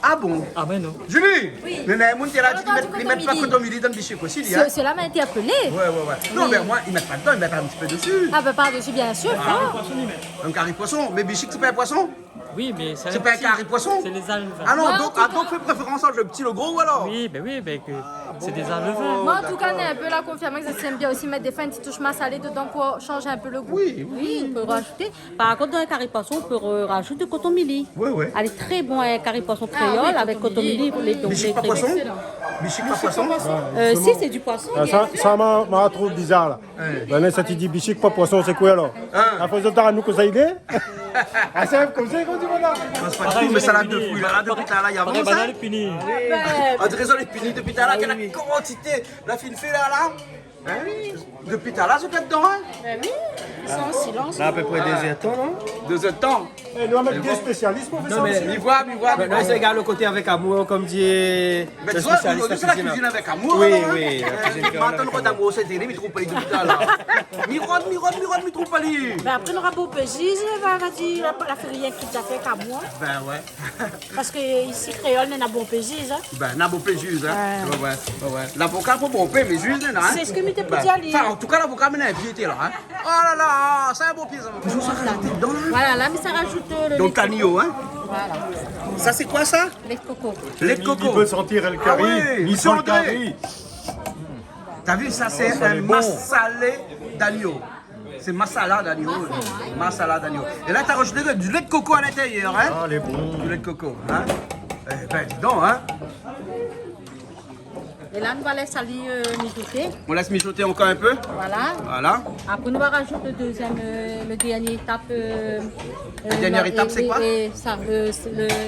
ah bon? Ah ben non. Julie! Oui. Mais les gens qui là, Coton ils mettent pas midi. coton midi dans le bichou aussi, hein? Cela m'a été appelé. Ouais. Non, mais moi, ils mettent pas dedans, ils mettent un petit peu dessus. Ah, bah, par-dessus, bien sûr. Un carré poisson. Mais bichou, c'est pas un poisson? Oui, mais ça C'est pas un carré poisson? C'est les alves. Ah non, Moi, donc, en tout donc fais préférence entre le petit, le gros ou alors? Oui, que c'est des alves. Moi, en tout cas, on est un peu là confirmé que ça s'aime bien aussi mettre des fois une petite touche salée dedans pour changer un peu le goût. Oui, on peut rajouter. Par contre, dans un carré poisson, on peut rajouter du coton mili. Oui. Elle est très bon, un carré poisson créole avec coton mili pour les dons. Bichou, pas poisson? Bichou, pas poisson? Si, c'est du poisson. Ça m'a trouvé bizarre là. Ben, ça te dit bichic, pas poisson, c'est quoi alors? La façon dont nous que ça idée? Ah, c'est comme ça qu'on dit voilà. Non, c'est pas du tout, mais salade de fruits, là, depuis tout à l'heure, il y a Pareil, vraiment ça? banane puni. Ah, de raison, les punis depuis tout à l'heure, quelle la quantité, la fine fait là? Ben oui. Depuis tout à l'heure, c'est peut-être dedans, hein? Ben oui, ils sont en silence. Là, à peu près 2 heures de temps, non? 2 heures de temps. Et nous, on met des spécialistes pour faire ça aussi. Mi-voix. Non, c'est regarde le côté avec amour, comme dit Mais le tu vois, spécialiste aujourd'hui, de c'est la cuisine. cuisine avec amour. Oui, alors, hein. oui, la cuisine créole Maintenant, avec quand d'amour, c'est terrible, il trouve pas les deux tout à l'heure. Mi trouve pas les. Ben après, on aura beau pésis, va dire la fait rien qui t'a fait qu'à moi. Ben ouais. Parce que ici, créole, on a bon pésis. Hein. Ben, n'a pas plus juste, hein. Ouais. L'avocat, faut bon pain, mais juste, hein. C'est ce que m'était pas Ben, dit à lui. enfin, en tout cas, l'avocat, maintenant, il pied là, hein. Oh là là, c'est un beau pied, ça. Toujours ça rajouté dedans, là. Voilà, là, mais ça rajoute le Donc, canio, hein. Voilà, Ça, c'est quoi, ça? lait de coco. Lait de coco. Il peut sentir le Ah curry. oui, Il Monsieur sent le André. curry. T'as vu, ça, c'est ça, un est bon. massalé d'agneau. C'est masala d'agneau. Masala d'agneau. Et là, t'as rajouté du lait de coco à l'intérieur, hein? Ah, les bons. Du lait de coco, hein? Eh ben, dis donc, hein? Et là, on va laisser salir mijoter. On laisse mijoter encore un peu. Voilà. Voilà. Après, on va rajouter le dernier étape. dernière étape, c'est quoi? Ça, le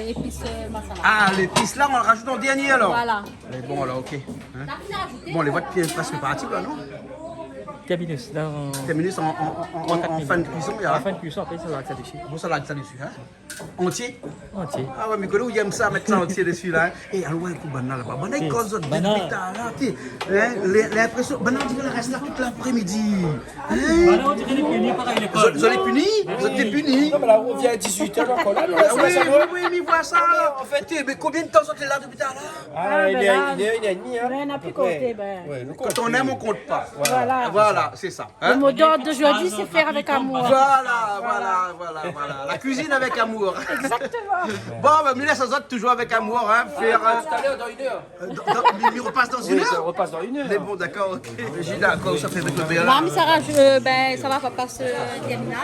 épice masala. Ah, l'épice là, on le rajoute en dernier alors. Voilà. Mais bon, alors, ok. Hein? Bon, les voies de pied presque parties, là, non? terminus. Terminus en fin de cuisson. En fin de cuisson, après salade ça dessus. Bon salade ça dessus, hein? Entier? Entier. Ah ouais, mais que nous, il aime ça, mettre ça entier dessus, là. Et alors, un coup, banane là-bas. Banane, cause de l'impression. Banane, tu reste là toute l'après-midi. On dirait les punis, pareil, l'école. Vous êtes punis? Vous êtes punis? Non, mais là, on vient à 18h encore là. Oui, mais voilà ça. En fait, mais combien de temps sont-ils là depuis tard là? Ah, il est 1h30. Hein. On n'a plus compté. Ben. Ouais, nous Quand on aime, on compte pas. Voilà. Voilà, c'est ça. Le Hein? mot d'ordre d'aujourd'hui, c'est faire avec amour. Voilà. La cuisine avec amour. Exactement. Bon, ben, nous laissons autres toujours avec amour, hein. Faire. tout à l'heure, dans 1 heure. Il repasse dans une Oui, ça heure? repasse dans 1 heure. Mais bon, d'accord, ok. J'ai d'accord, ça fait avec le verre Non, là. mais ça va passer terminal.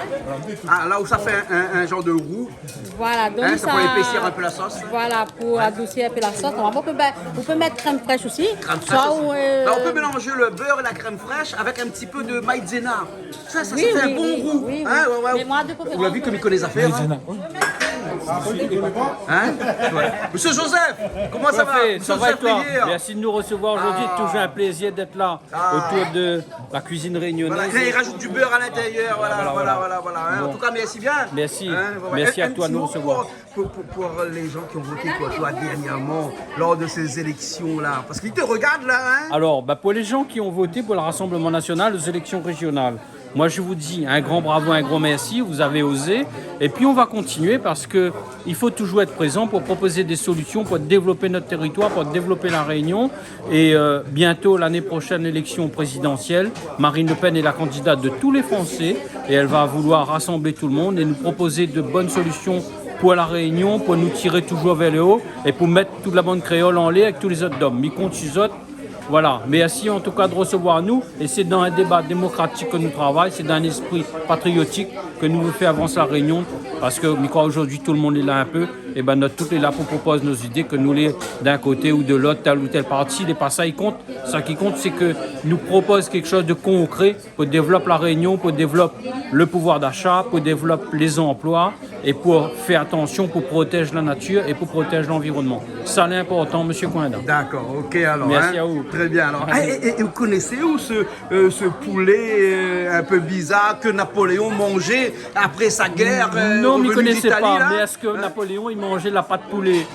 Ah, là où ça fait un genre de roux, Voilà, donc hein, ça peut épaissir un peu la sauce. Voilà, pour adoucir un peu la sauce. On peut mettre crème fraîche aussi. Crème fraîche Ça, aussi. ou, Là, on peut mélanger le beurre et la crème fraîche avec un petit peu de maïzena. Ça Oui, fait un oui, bon oui, roux. oui, oui. Hein, ouais. Mais moi, de préférence, Vous l'avez vu comme il connaît les affaires, hein? Hein? Ouais. Monsieur Joseph, comment ça va? Ça Monsieur va et Joseph toi? Rivière. Merci de nous recevoir aujourd'hui. Toujours un plaisir d'être là autour de la cuisine Voilà, réunionnaise. là, il rajoute du beurre à l'intérieur, voilà. Hein. En tout cas, merci bien. Merci. Hein, voilà. Merci à Un toi de petit nous mot recevoir. pour les gens qui ont voté pour toi dernièrement, lors de ces élections-là. Parce qu'ils te regardent là, hein? Alors, pour les gens qui ont voté pour le Rassemblement national aux élections régionales, moi je vous dis un grand bravo, un grand merci, vous avez osé. Et puis on va continuer parce qu'il faut toujours être présent pour proposer des solutions, pour développer notre territoire, pour développer la Réunion. Et bientôt, l'année prochaine, élection présidentielle, Marine Le Pen est la candidate de tous les Français et elle va vouloir rassembler tout le monde et nous proposer de bonnes solutions pour la Réunion, pour nous tirer toujours vers le haut et pour mettre toute la bande créole en l'air avec tous les autres hommes. Mi compte sur autres. Voilà, merci en tout cas de recevoir nous et c'est dans un débat démocratique que nous travaillons, c'est dans un esprit patriotique que nous voulons faire avancer la Réunion parce que je crois aujourd'hui tout le monde est là un peu et ben notre tout est là pour proposer nos idées que nous les d'un côté ou de l'autre, tel ou tel parti, les pas ça qui compte. Ça qui compte c'est que nous propose quelque chose de concret pour développer la Réunion, pour développer le pouvoir d'achat, pour développer les emplois et pour faire attention, pour protéger la nature et pour protéger l'environnement. Ça c'est important, monsieur Coinda. D'accord, ok alors. Merci hein. à vous. Très bien alors. Et vous connaissez où ce poulet un peu bizarre que Napoléon mangeait après sa guerre? Non, mais je ne revenu connaissais d'Italie, pas. là? Mais est-ce que Napoléon, il mangeait de la pâte poulet?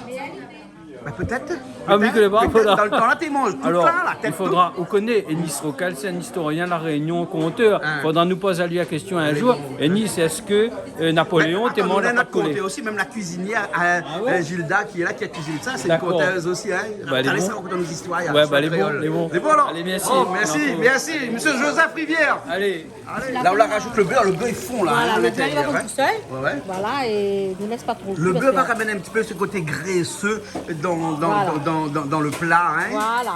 Bah, peut-être. Ah oui, que les bras, voilà. Dans le temps là, tu manges tout Alors, là, la tête. il faudra, vous connaissez Ennis Rocal, c'est un historien de la Réunion, conteur. Il faudra nous poser à lui la question un jour. Ennis, est-ce que Napoléon était mangé la pâte poulet? aussi, même la cuisinière, Gilda, qui est là, qui a cuisiné ça, c'est une D'accord. conteuse aussi. Hein. Bah, elle est Allez, bon. ça raconte nos histoires. Ouais, bah, elle est bon, elle est bon. C'est bon alors? Allez, merci. Oh, merci, Bientôt. merci. Monsieur Joseph Rivière. Allez. Là, on la rajoute le beurre il fond là. Voilà, hein, à le beurre il va l'intérieur, comme hein. tout seul. Ouais. Voilà, et ne laisse pas trop. Le parce beurre va que- ramener un petit peu ce côté graisseux dans Voilà. dans le plat. Hein. Voilà.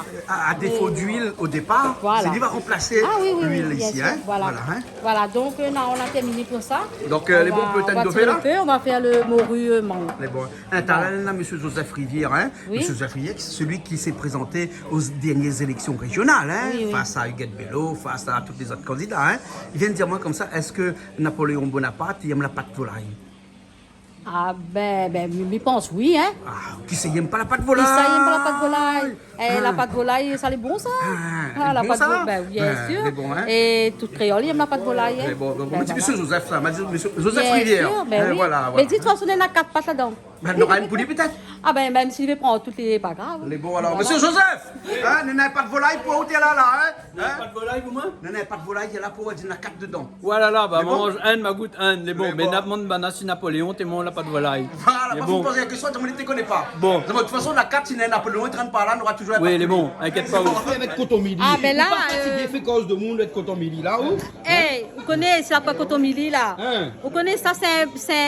À défaut d'huile au départ, Voilà. c'est lui va remplacer Ah oui, oui, l'huile oui, bien ici. sûr. Hein. Voilà. Hein. Voilà, donc là, on a terminé pour ça. Donc, les bons peut-être on va de tirer faire, le feu, on va faire le morue mangue. Les bons. Un talent là, monsieur Joseph Rivière. Hein. Oui. Monsieur Joseph Rivière, c'est celui qui s'est présenté aux dernières élections régionales, hein, Oui, oui. face à Huguette Bello, face à tous les autres candidats. Hein. Il vient de dire moi comme ça, est-ce que Napoléon Bonaparte, il aime la pâte volaille? Ah ben, je pense oui, hein. Ah, qui sait, il n'aime pas la pâte Et volaille? ça, il aime pas la pâte volaille. Et la pâte volaille, ça, c'est bon, ça. Ah, la bon, pâte ça? volaille, ben, bien Ah, sûr. c'est bon, hein. Et tout créole, il aime la pâte volaille. hein. Mais bon, Ben, me dit voilà. monsieur Joseph, ça m'a dit monsieur Joseph Bien Rivière. sûr, ben Hein, oui. voilà. Mais dis-toi, on a 4 pâtes là-dedans. Ben, il y aura une poulie peut-être. Ah ben, même s'il veut prendre toutes les, pas grave. Les bons alors. Voilà. Monsieur Joseph, hein, vous n'avez pas de volaille pour ôter là, hein? Pas de volaille, vous, moi? Vous n'avez pas de volaille, il y a là pour dire, il y en a 4 dedans. Voilà, là, bah, Les bons? mange un, ma goutte un, les bons. Les Mais bons. n'importe banassi Napoléon, t'es mon, la pas de volaille. Voilà, Les pas vous bons. poser la question, tout le monde ne te connaît pas. Bon. De toute façon, la carte, si Napoléon est train par là, on aura toujours la Oui, pâte les poulie. bons, inquiète pas. On fait avec coton midi. Ah, ben là, Ou pas fatigué, fait cause de monde être coton midi là où? Hey, vous connaissez, c'est la cotomili là. Hein? Vous connaissez ça, c'est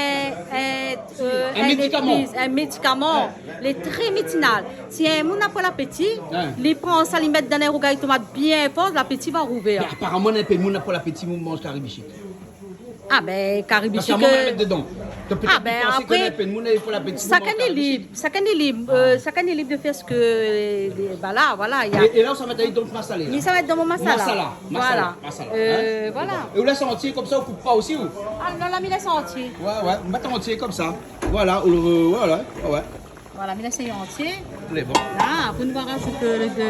Un médicament. Un médicament. Les très médicinal. Si un monde n'a pas l'appétit, Hein? il prend ça, il met dans un rougail tomate bien fort, l'appétit va rouvrir. Mais apparemment, un peu de monde n'a pas l'appétit, on mange caribichique. Ah ben, Parce caribichique. qu'à un moment, on va mettre dedans. Donc, peut-être Ah, ben, vous pensez après, que un peu de monde n'a pas l'appétit. Chacun est libre de faire ce que. Bah là, voilà. Il y a... Et là, on s'en met dans le masala. Mais ça va être dans mon masala. Masala. Voilà. Masala. Voilà. Et vous laissez entier comme ça, on coupe pas aussi ou? Ah non, la mille entier. Ouais, on met entier comme ça. Voilà, voilà, ouais. Voilà, mais là c'est entier. Les bons. Là, après nous va rajouter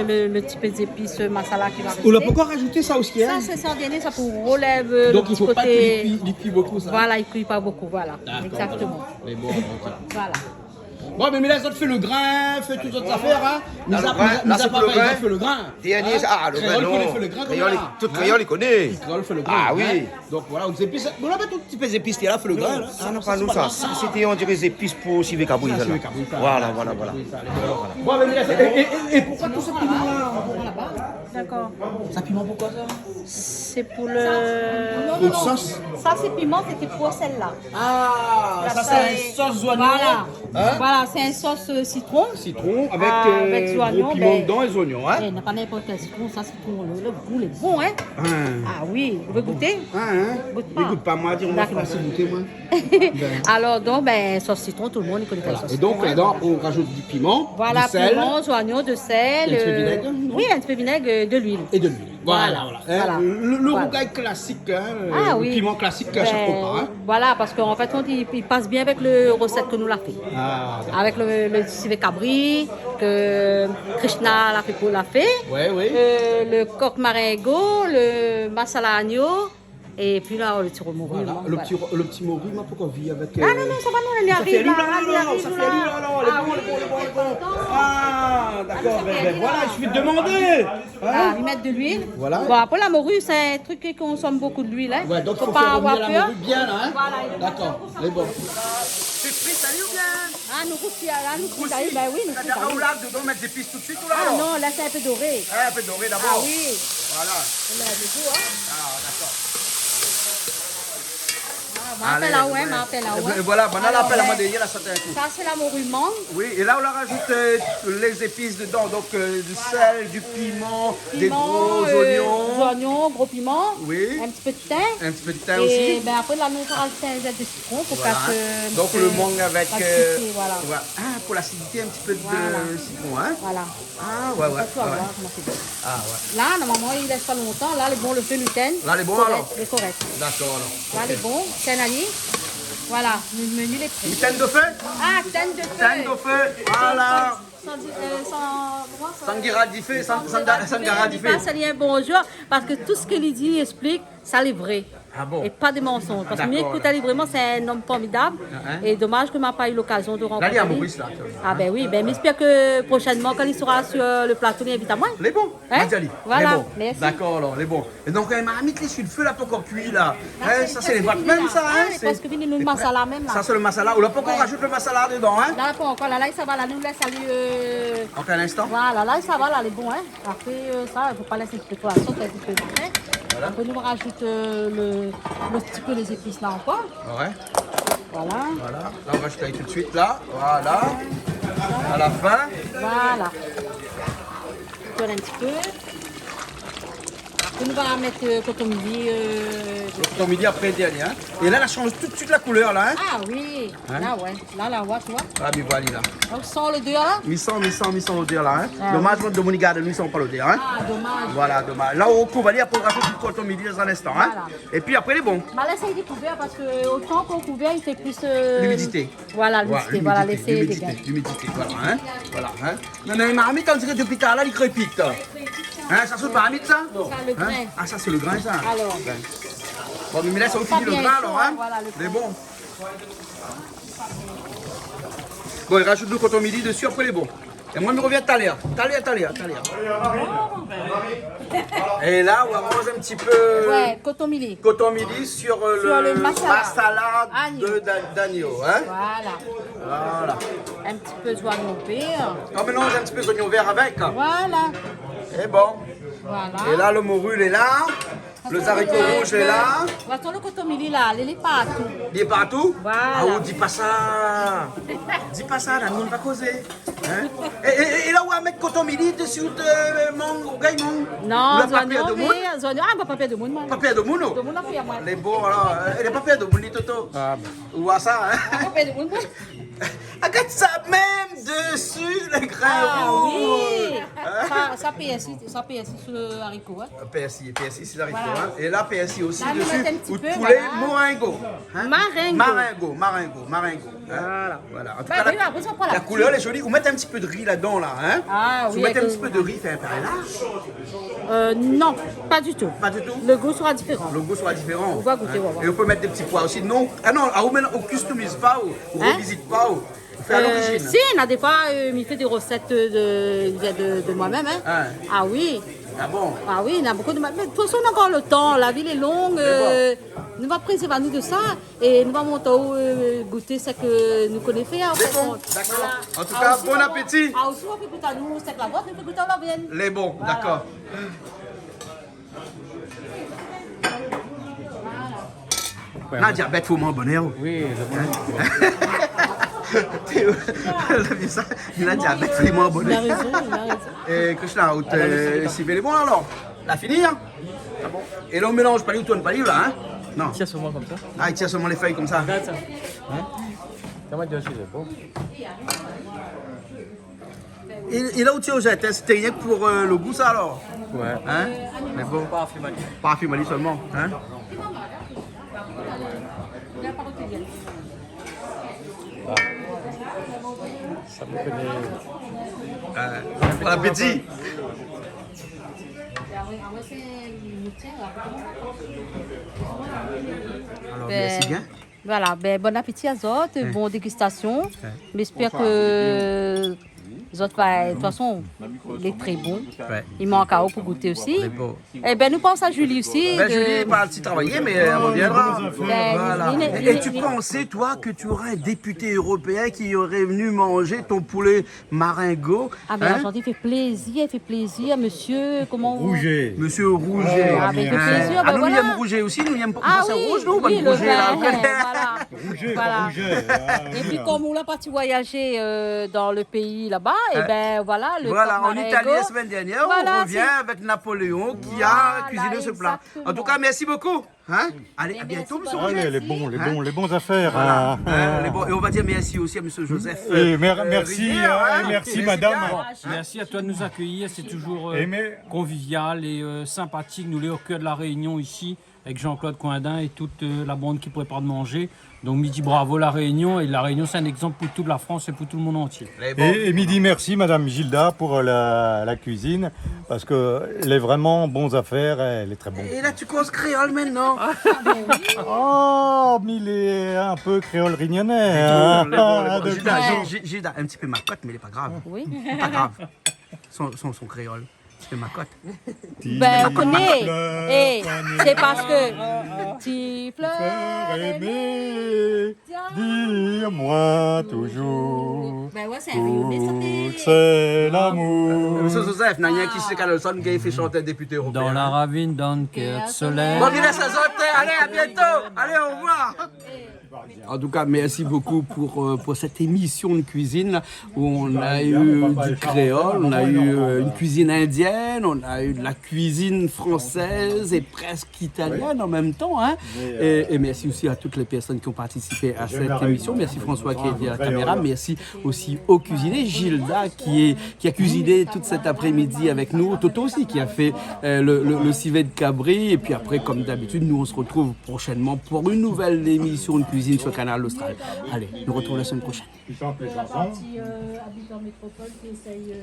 le petit peu d'épices masala qui va rester. On a pourquoi rajouter ça aussi, Ça hein? c'est sardiner, ça pour relève Donc le il faut petit pas côté. qu'il cuit beaucoup ça. Voilà, il cuit pas beaucoup, voilà. D'accord, Exactement. Les bons, ok. Voilà. Bon, mais là, ça te fait le grain, fait toutes autres affaires, hein. Mis à le part, grain, là, c'est pour le grain. fait le grain. Dernier, Hein? ah, le Créole grain, connaît non. fait le grain, Créole, comme ça. tout créole, il connaît. Créole fait le grain. Ah oui. hein. Donc voilà, aux épices. Bon, là, tout petit peu d'épices, il y a là, fait le grain. Là. Ça, non, pas nous, ça. Ça, c'était, on dirait, des épices pour civet cabouille. Ça, civet cabouille, ça. Voilà. Bon, mais là, et pourquoi tout ce piment-là? D'accord. Ça piment pourquoi ça? C'est pour le. Une sauce. Ça c'est piment, c'était pour celle-là. Ah, Là, ça c'est une sauce oignon. Voilà. Hein? Voilà, c'est une sauce citron. Citron avec, Avec gros oignons, piment ben, dedans et oignons, hein? Il n'y a pas n'importe quel citron, ça citron, le goût est bon, hein. Hein. Ah oui, vous voulez goûter? Goûte pas. Goûte pas, moi, dire, on va faire assez goûter, moi. Alors donc, ben, sauce citron, tout le monde connaît la sauce Et donc, citron, hein. là-dedans, on rajoute du piment, Voilà, du sel piment, oignons, de sel. Un petit peu de vinaigre, non? Oui, un petit peu de vinaigre, de l'huile. et de l'huile. Voilà. Voilà. Hein, le Voilà. rougail classique, hein, Ah le oui. piment classique à Ben, chaque repas. Hein. Voilà, parce qu'en fait, il passe bien avec le recette que nous l'a fait. Ah, d'accord. Avec le civet cabri, que Krishna l'a fait. Ouais, oui. Le coq marengo, le masala agneau, et puis là, le petit remorui. Voilà. Le petit morue, moi, pourquoi on vit avec. Ah non, non, ça va, nous, on y Ça fait arrive lui, là. là, on y là, arrive ça fait là. lui, là, là, Ah oui, les bons. Ah, d'accord, ben voilà, il suffit de demander. Ah, Hein? ils mettent de l'huile. Voilà. Bon, après, la morue, c'est un truc qui consomme beaucoup de l'huile. Hein. Ouais, donc il faut faut pas faire avoir revenir la peur. morue bien, là, hein? Voilà, il faut D'accord, pas les bons. C'est frit, salut ou bien? Ah, nous coupons là, nous coupons là. Ben oui, nous T'as coupons déjà au là. lac dedans, mettre des épices tout de suite ou là? Ah non, là, c'est un peu doré. Un peu doré Ah d'abord. oui, Voilà. on a le goût, hein. Ah, d'accord. M'appelle là, ouais, m'appelle là, ouais. Et voilà, ben là, Alors, l'appel à moi ben, de là, ça t'a un coup. Ça, c'est la morue mangue. Oui, et là, on leur rajoute les épices dedans. Donc, du sel, du piment, des Piment, gros des oignons. oignons, gros piment. Oui. Un petit peu de thym. Un petit peu de thym Et aussi. ben après, là, nous rajoutons un zeste de citron pour Voilà. faire que. Donc, le mangue avec. l'acidité, voilà. Ah, pour l'acidité, un petit peu de Voilà. citron, hein? Voilà. Ah, ouais. Tu vas voir comment c'est bon. Ah, ouais. Là, normalement, il laisse pas longtemps. Là, les bons, le feu gluten. Là, les bons, correct, alors? les corrects. D'accord, alors. Là, les bons, canali. Voilà, le menu, les prix. Gluten de feu? Ah, thym de feu. Thym de feu, voilà. Sans Sangaradifé, sangaradifé. Ça lui est bonjour parce que tout ce qu'il dit, il explique, ça c'est vrai. Ah bon? Et pas des mensonges. Parce que D'accord. Miek Koutali, vraiment, c'est un homme formidable. Et dommage que je n'ai pas eu l'occasion de rencontrer. Là, il y a Maurice, là. Ah ben oui, ben j'espère que prochainement, quand il sera sur le plateau, il invite à moi. Les bons, Hein? Nadjali. Voilà, Les bons. merci. D'accord, alors, les bons. Et donc, marmite, les sur le feu, là, pas encore cuit, là. Hein, ça, c'est les presque boîtes même, fini, ça, là. hein? Ah, parce que vini le masala même, là. Ça, c'est le masala. On l'a pas encore Ouais. rajouté le masala dedans, hein? Là, pas encore. Là, ça va. Là, nous laisse aller. Encore un instant. Voilà, là, ça va, là, les bons, hein. Après, ça, il ne faut pas laisser un petit peu trop la sauce, un petit peu de vin. Après, nous, on rajoute le petit peu les épices là encore. Ouais. Voilà. Voilà. Là, on va ajouter tout de suite, là. Voilà. À la fin. Voilà. Tourne un petit peu. Après, nous, on va mettre cotomili. Ton midi après dernier, hein? Et là, elle change tout de suite la couleur, là, hein? Ah oui. Hein? Là, ouais. Là, ouais, tu vois. Ah, mais voilà, là. Donc, sans le deux, là. Ils sont l'odeur, là, hein? Ah, Dommage, de mon garde, nous, ils sont pas l'odeur, hein? Ah, dommage. Voilà, dommage. Là, on coupe, aller pour rajouter le coton midi dans un instant, hein? Voilà. Et puis après, les bons. Bah, laissez les couverts parce que autant qu'on couvert, il fait plus. L'humidité. Voilà, l'humidité. Voilà, laissez les gars. L'humidité, voilà, hein? Voilà, hein? Non, mais marmite, on dirait depuis tard, là, il crépite. Hein, ça, c'est le marmite, ça? Ça, le grain. Hein? Ah, ça, c'est le grain, ça? Alors. Ben. Bon, mais là, ça vous Pas finit le bien grain, chaud, alors, hein? voilà, le Les bons. Bon, il rajoute le coton midi dessus, après les bons. Et moi, je me reviens tout à l'heure. Et là, on arrange un petit peu Ouais, coton mili. coton midi sur le le masala. masala Agneau. d'agneau, hein? Voilà. Voilà. Un petit peu d'oignon vert. On mélange un petit peu d'oignon vert avec. Voilà. Et bon. Voilà. Et là, le morue, il est là. Le haricot rouge est là. Attends, le coton mili là, il est partout. Il est partout. Voilà. Ah, on dit pas ça. Dis pas ça, là, nous, on va causer. Hein? Et là, où on met coton midi dessus de mangue, ou gaïmon? Non, le papier de oignon moune. vert, oignon. Ah, bah, papier de moune, moi. Papier de moune. De moune, on fait à moi. Les beaux, alors, les papiers de moune, Toto. Ah, Ou à ça, hein? Papier de moune, moi. Regarde ça même dessus le grain Ah rouge. oui. Ça PSI sur le haricot. Hein. PSI, c'est la rivière. Hein. Et là, PSI aussi Là, nous dessus. mettons un petit Ou peu, poulet voilà. moringo. Hein. Marengo. Marengo. Hein. Voilà. En tout Bah cas, oui, après, ça prend la la couleur elle est jolie. Vous mettez un petit peu de riz là-dedans, là. Hein. Ah oui. Vous mettez un avec petit peu de riz, fait un là. non, pas du tout. Pas du tout. Le goût sera différent. Le goût sera différent. On va goûter, on va voir. Et on peut mettre des petits pois aussi. Non, on customise pas, on Hein? revisite pas. On fait à l'origine. Si, il y en a des fois, il fait des recettes de moi-même. Hein. Hein. Ah oui. Ah bon? Ah oui, il y en a beaucoup de... Mais de toute façon, on a encore le temps. La ville est longue. Nous va préserver nous de ça. Et nous allons monter goûter ce que nous connaissons faire. C'est bon, d'accord. En tout cas, bon appétit. Ah aussi, on peut goûter à nous, c'est que la vôtre, on peut goûter à la vienne. Les bons, d'accord. Nadia, bête, faut m'en bonheur. Oui, Il a diabète, faut m'en Il a bonheur. raison, il a raison. Et que je l'ai out, si les bons alors. La fini, hein? Ah bon? Et là, on mélange pas les tourne pas les là, hein? Non. Tiens seulement comme ça. Ah, il tire seulement les feuilles comme ça. Regarde ça. Ça m'a dit aussi, c'est bon. Et là où tu jettes, c'était rien que pour le goût, ça alors? Ouais. Hein? Mais bon, Pas affirmé. pas affirmé seulement, hein? Ça me connaît. Bon appétit! Alors, merci bien. Voilà, bon appétit à autres, bonne dégustation. J'espère que les autres, de toute façon, il est très bon. Ouais. Il manque à eau pour goûter aussi. C'est beau. Et ben nous pensons à Julie aussi. Ben, Julie n'est pas si travailler, mais elle reviendra. Ben, Voilà. Et tu pensais, toi, que tu aurais un député européen qui aurait venu manger ton poulet maringo? Ah ben aujourd'hui, il fait plaisir, monsieur, comment Rouget. Monsieur Rouget. Ah, ben, il fait plaisir, ben nous, voilà. nous aimons Rouget aussi, nous aimons Ah c'est oui, rouge, nous, oui, pas de le Rouget, là. vin, voilà. Rouget, Voilà. pas Rouget. Et puis comme on l'a parti voyager dans le pays là-bas, et ben voilà, le Voilà, porc en marengo. Italie la semaine dernière, Voilà, on revient avec Napoléon qui a cuisiné ce plat. En tout cas, merci beaucoup. Hein? Allez, à bientôt, monsieur Rouget. Allez, les bons affaires. Voilà. hein. Les bons- et on va dire merci aussi à monsieur Joseph. Et merci, Rivière, hein. merci madame. Merci à toi de nous accueillir, c'est toujours Et mais- convivial et sympathique. Nous les au cœur de la Réunion ici, avec Jean-Claude Coindin et toute la bande qui prépare de manger. Donc midi bravo la Réunion, et la Réunion c'est un exemple pour toute la France et pour tout le monde entier. Les bons. Et midi merci madame Gilda pour la cuisine, parce qu'elle est vraiment bonne affaires, elle est très bonne. Et là, tu causes créole maintenant. Oh, mais il est un peu créole rignonnais. hein. De Gilda, plus. Gilda, un petit peu ma cote, mais il n'est pas grave. Oui. Pas grave. Son créole. C'est ma cote. Ben on connaît. Et c'est parce que petit fleur Aimé, dis-moi toujours Ben ouais, c'est un rayonné, ça que c'est l'amour. Monsieur Joseph, il y a rien qui se Carlson qui a fait chanter député européen. Dans la ravine, dans le cœur de soleil. Bon, bien, ça saute. Allez, à bientôt. Allez, au revoir. En tout cas, merci beaucoup pour cette émission de cuisine où on a eu du créole, on a eu une cuisine indienne, on a eu de la cuisine française et presque italienne en même temps. Hein. Et merci aussi à toutes les personnes qui ont participé à cette émission. Merci François qui est derrière la caméra. Merci aussi au cuisinier Gilda qui a cuisiné toute cet après-midi avec nous. Toto aussi qui a fait le civet de cabri. Et puis après, comme d'habitude, nous on se retrouve prochainement pour une nouvelle émission de cuisine sur Canal Austral. Allez, nous retrouvons la semaine prochaine. Qui chante les chansons. habite en métropole qui essaye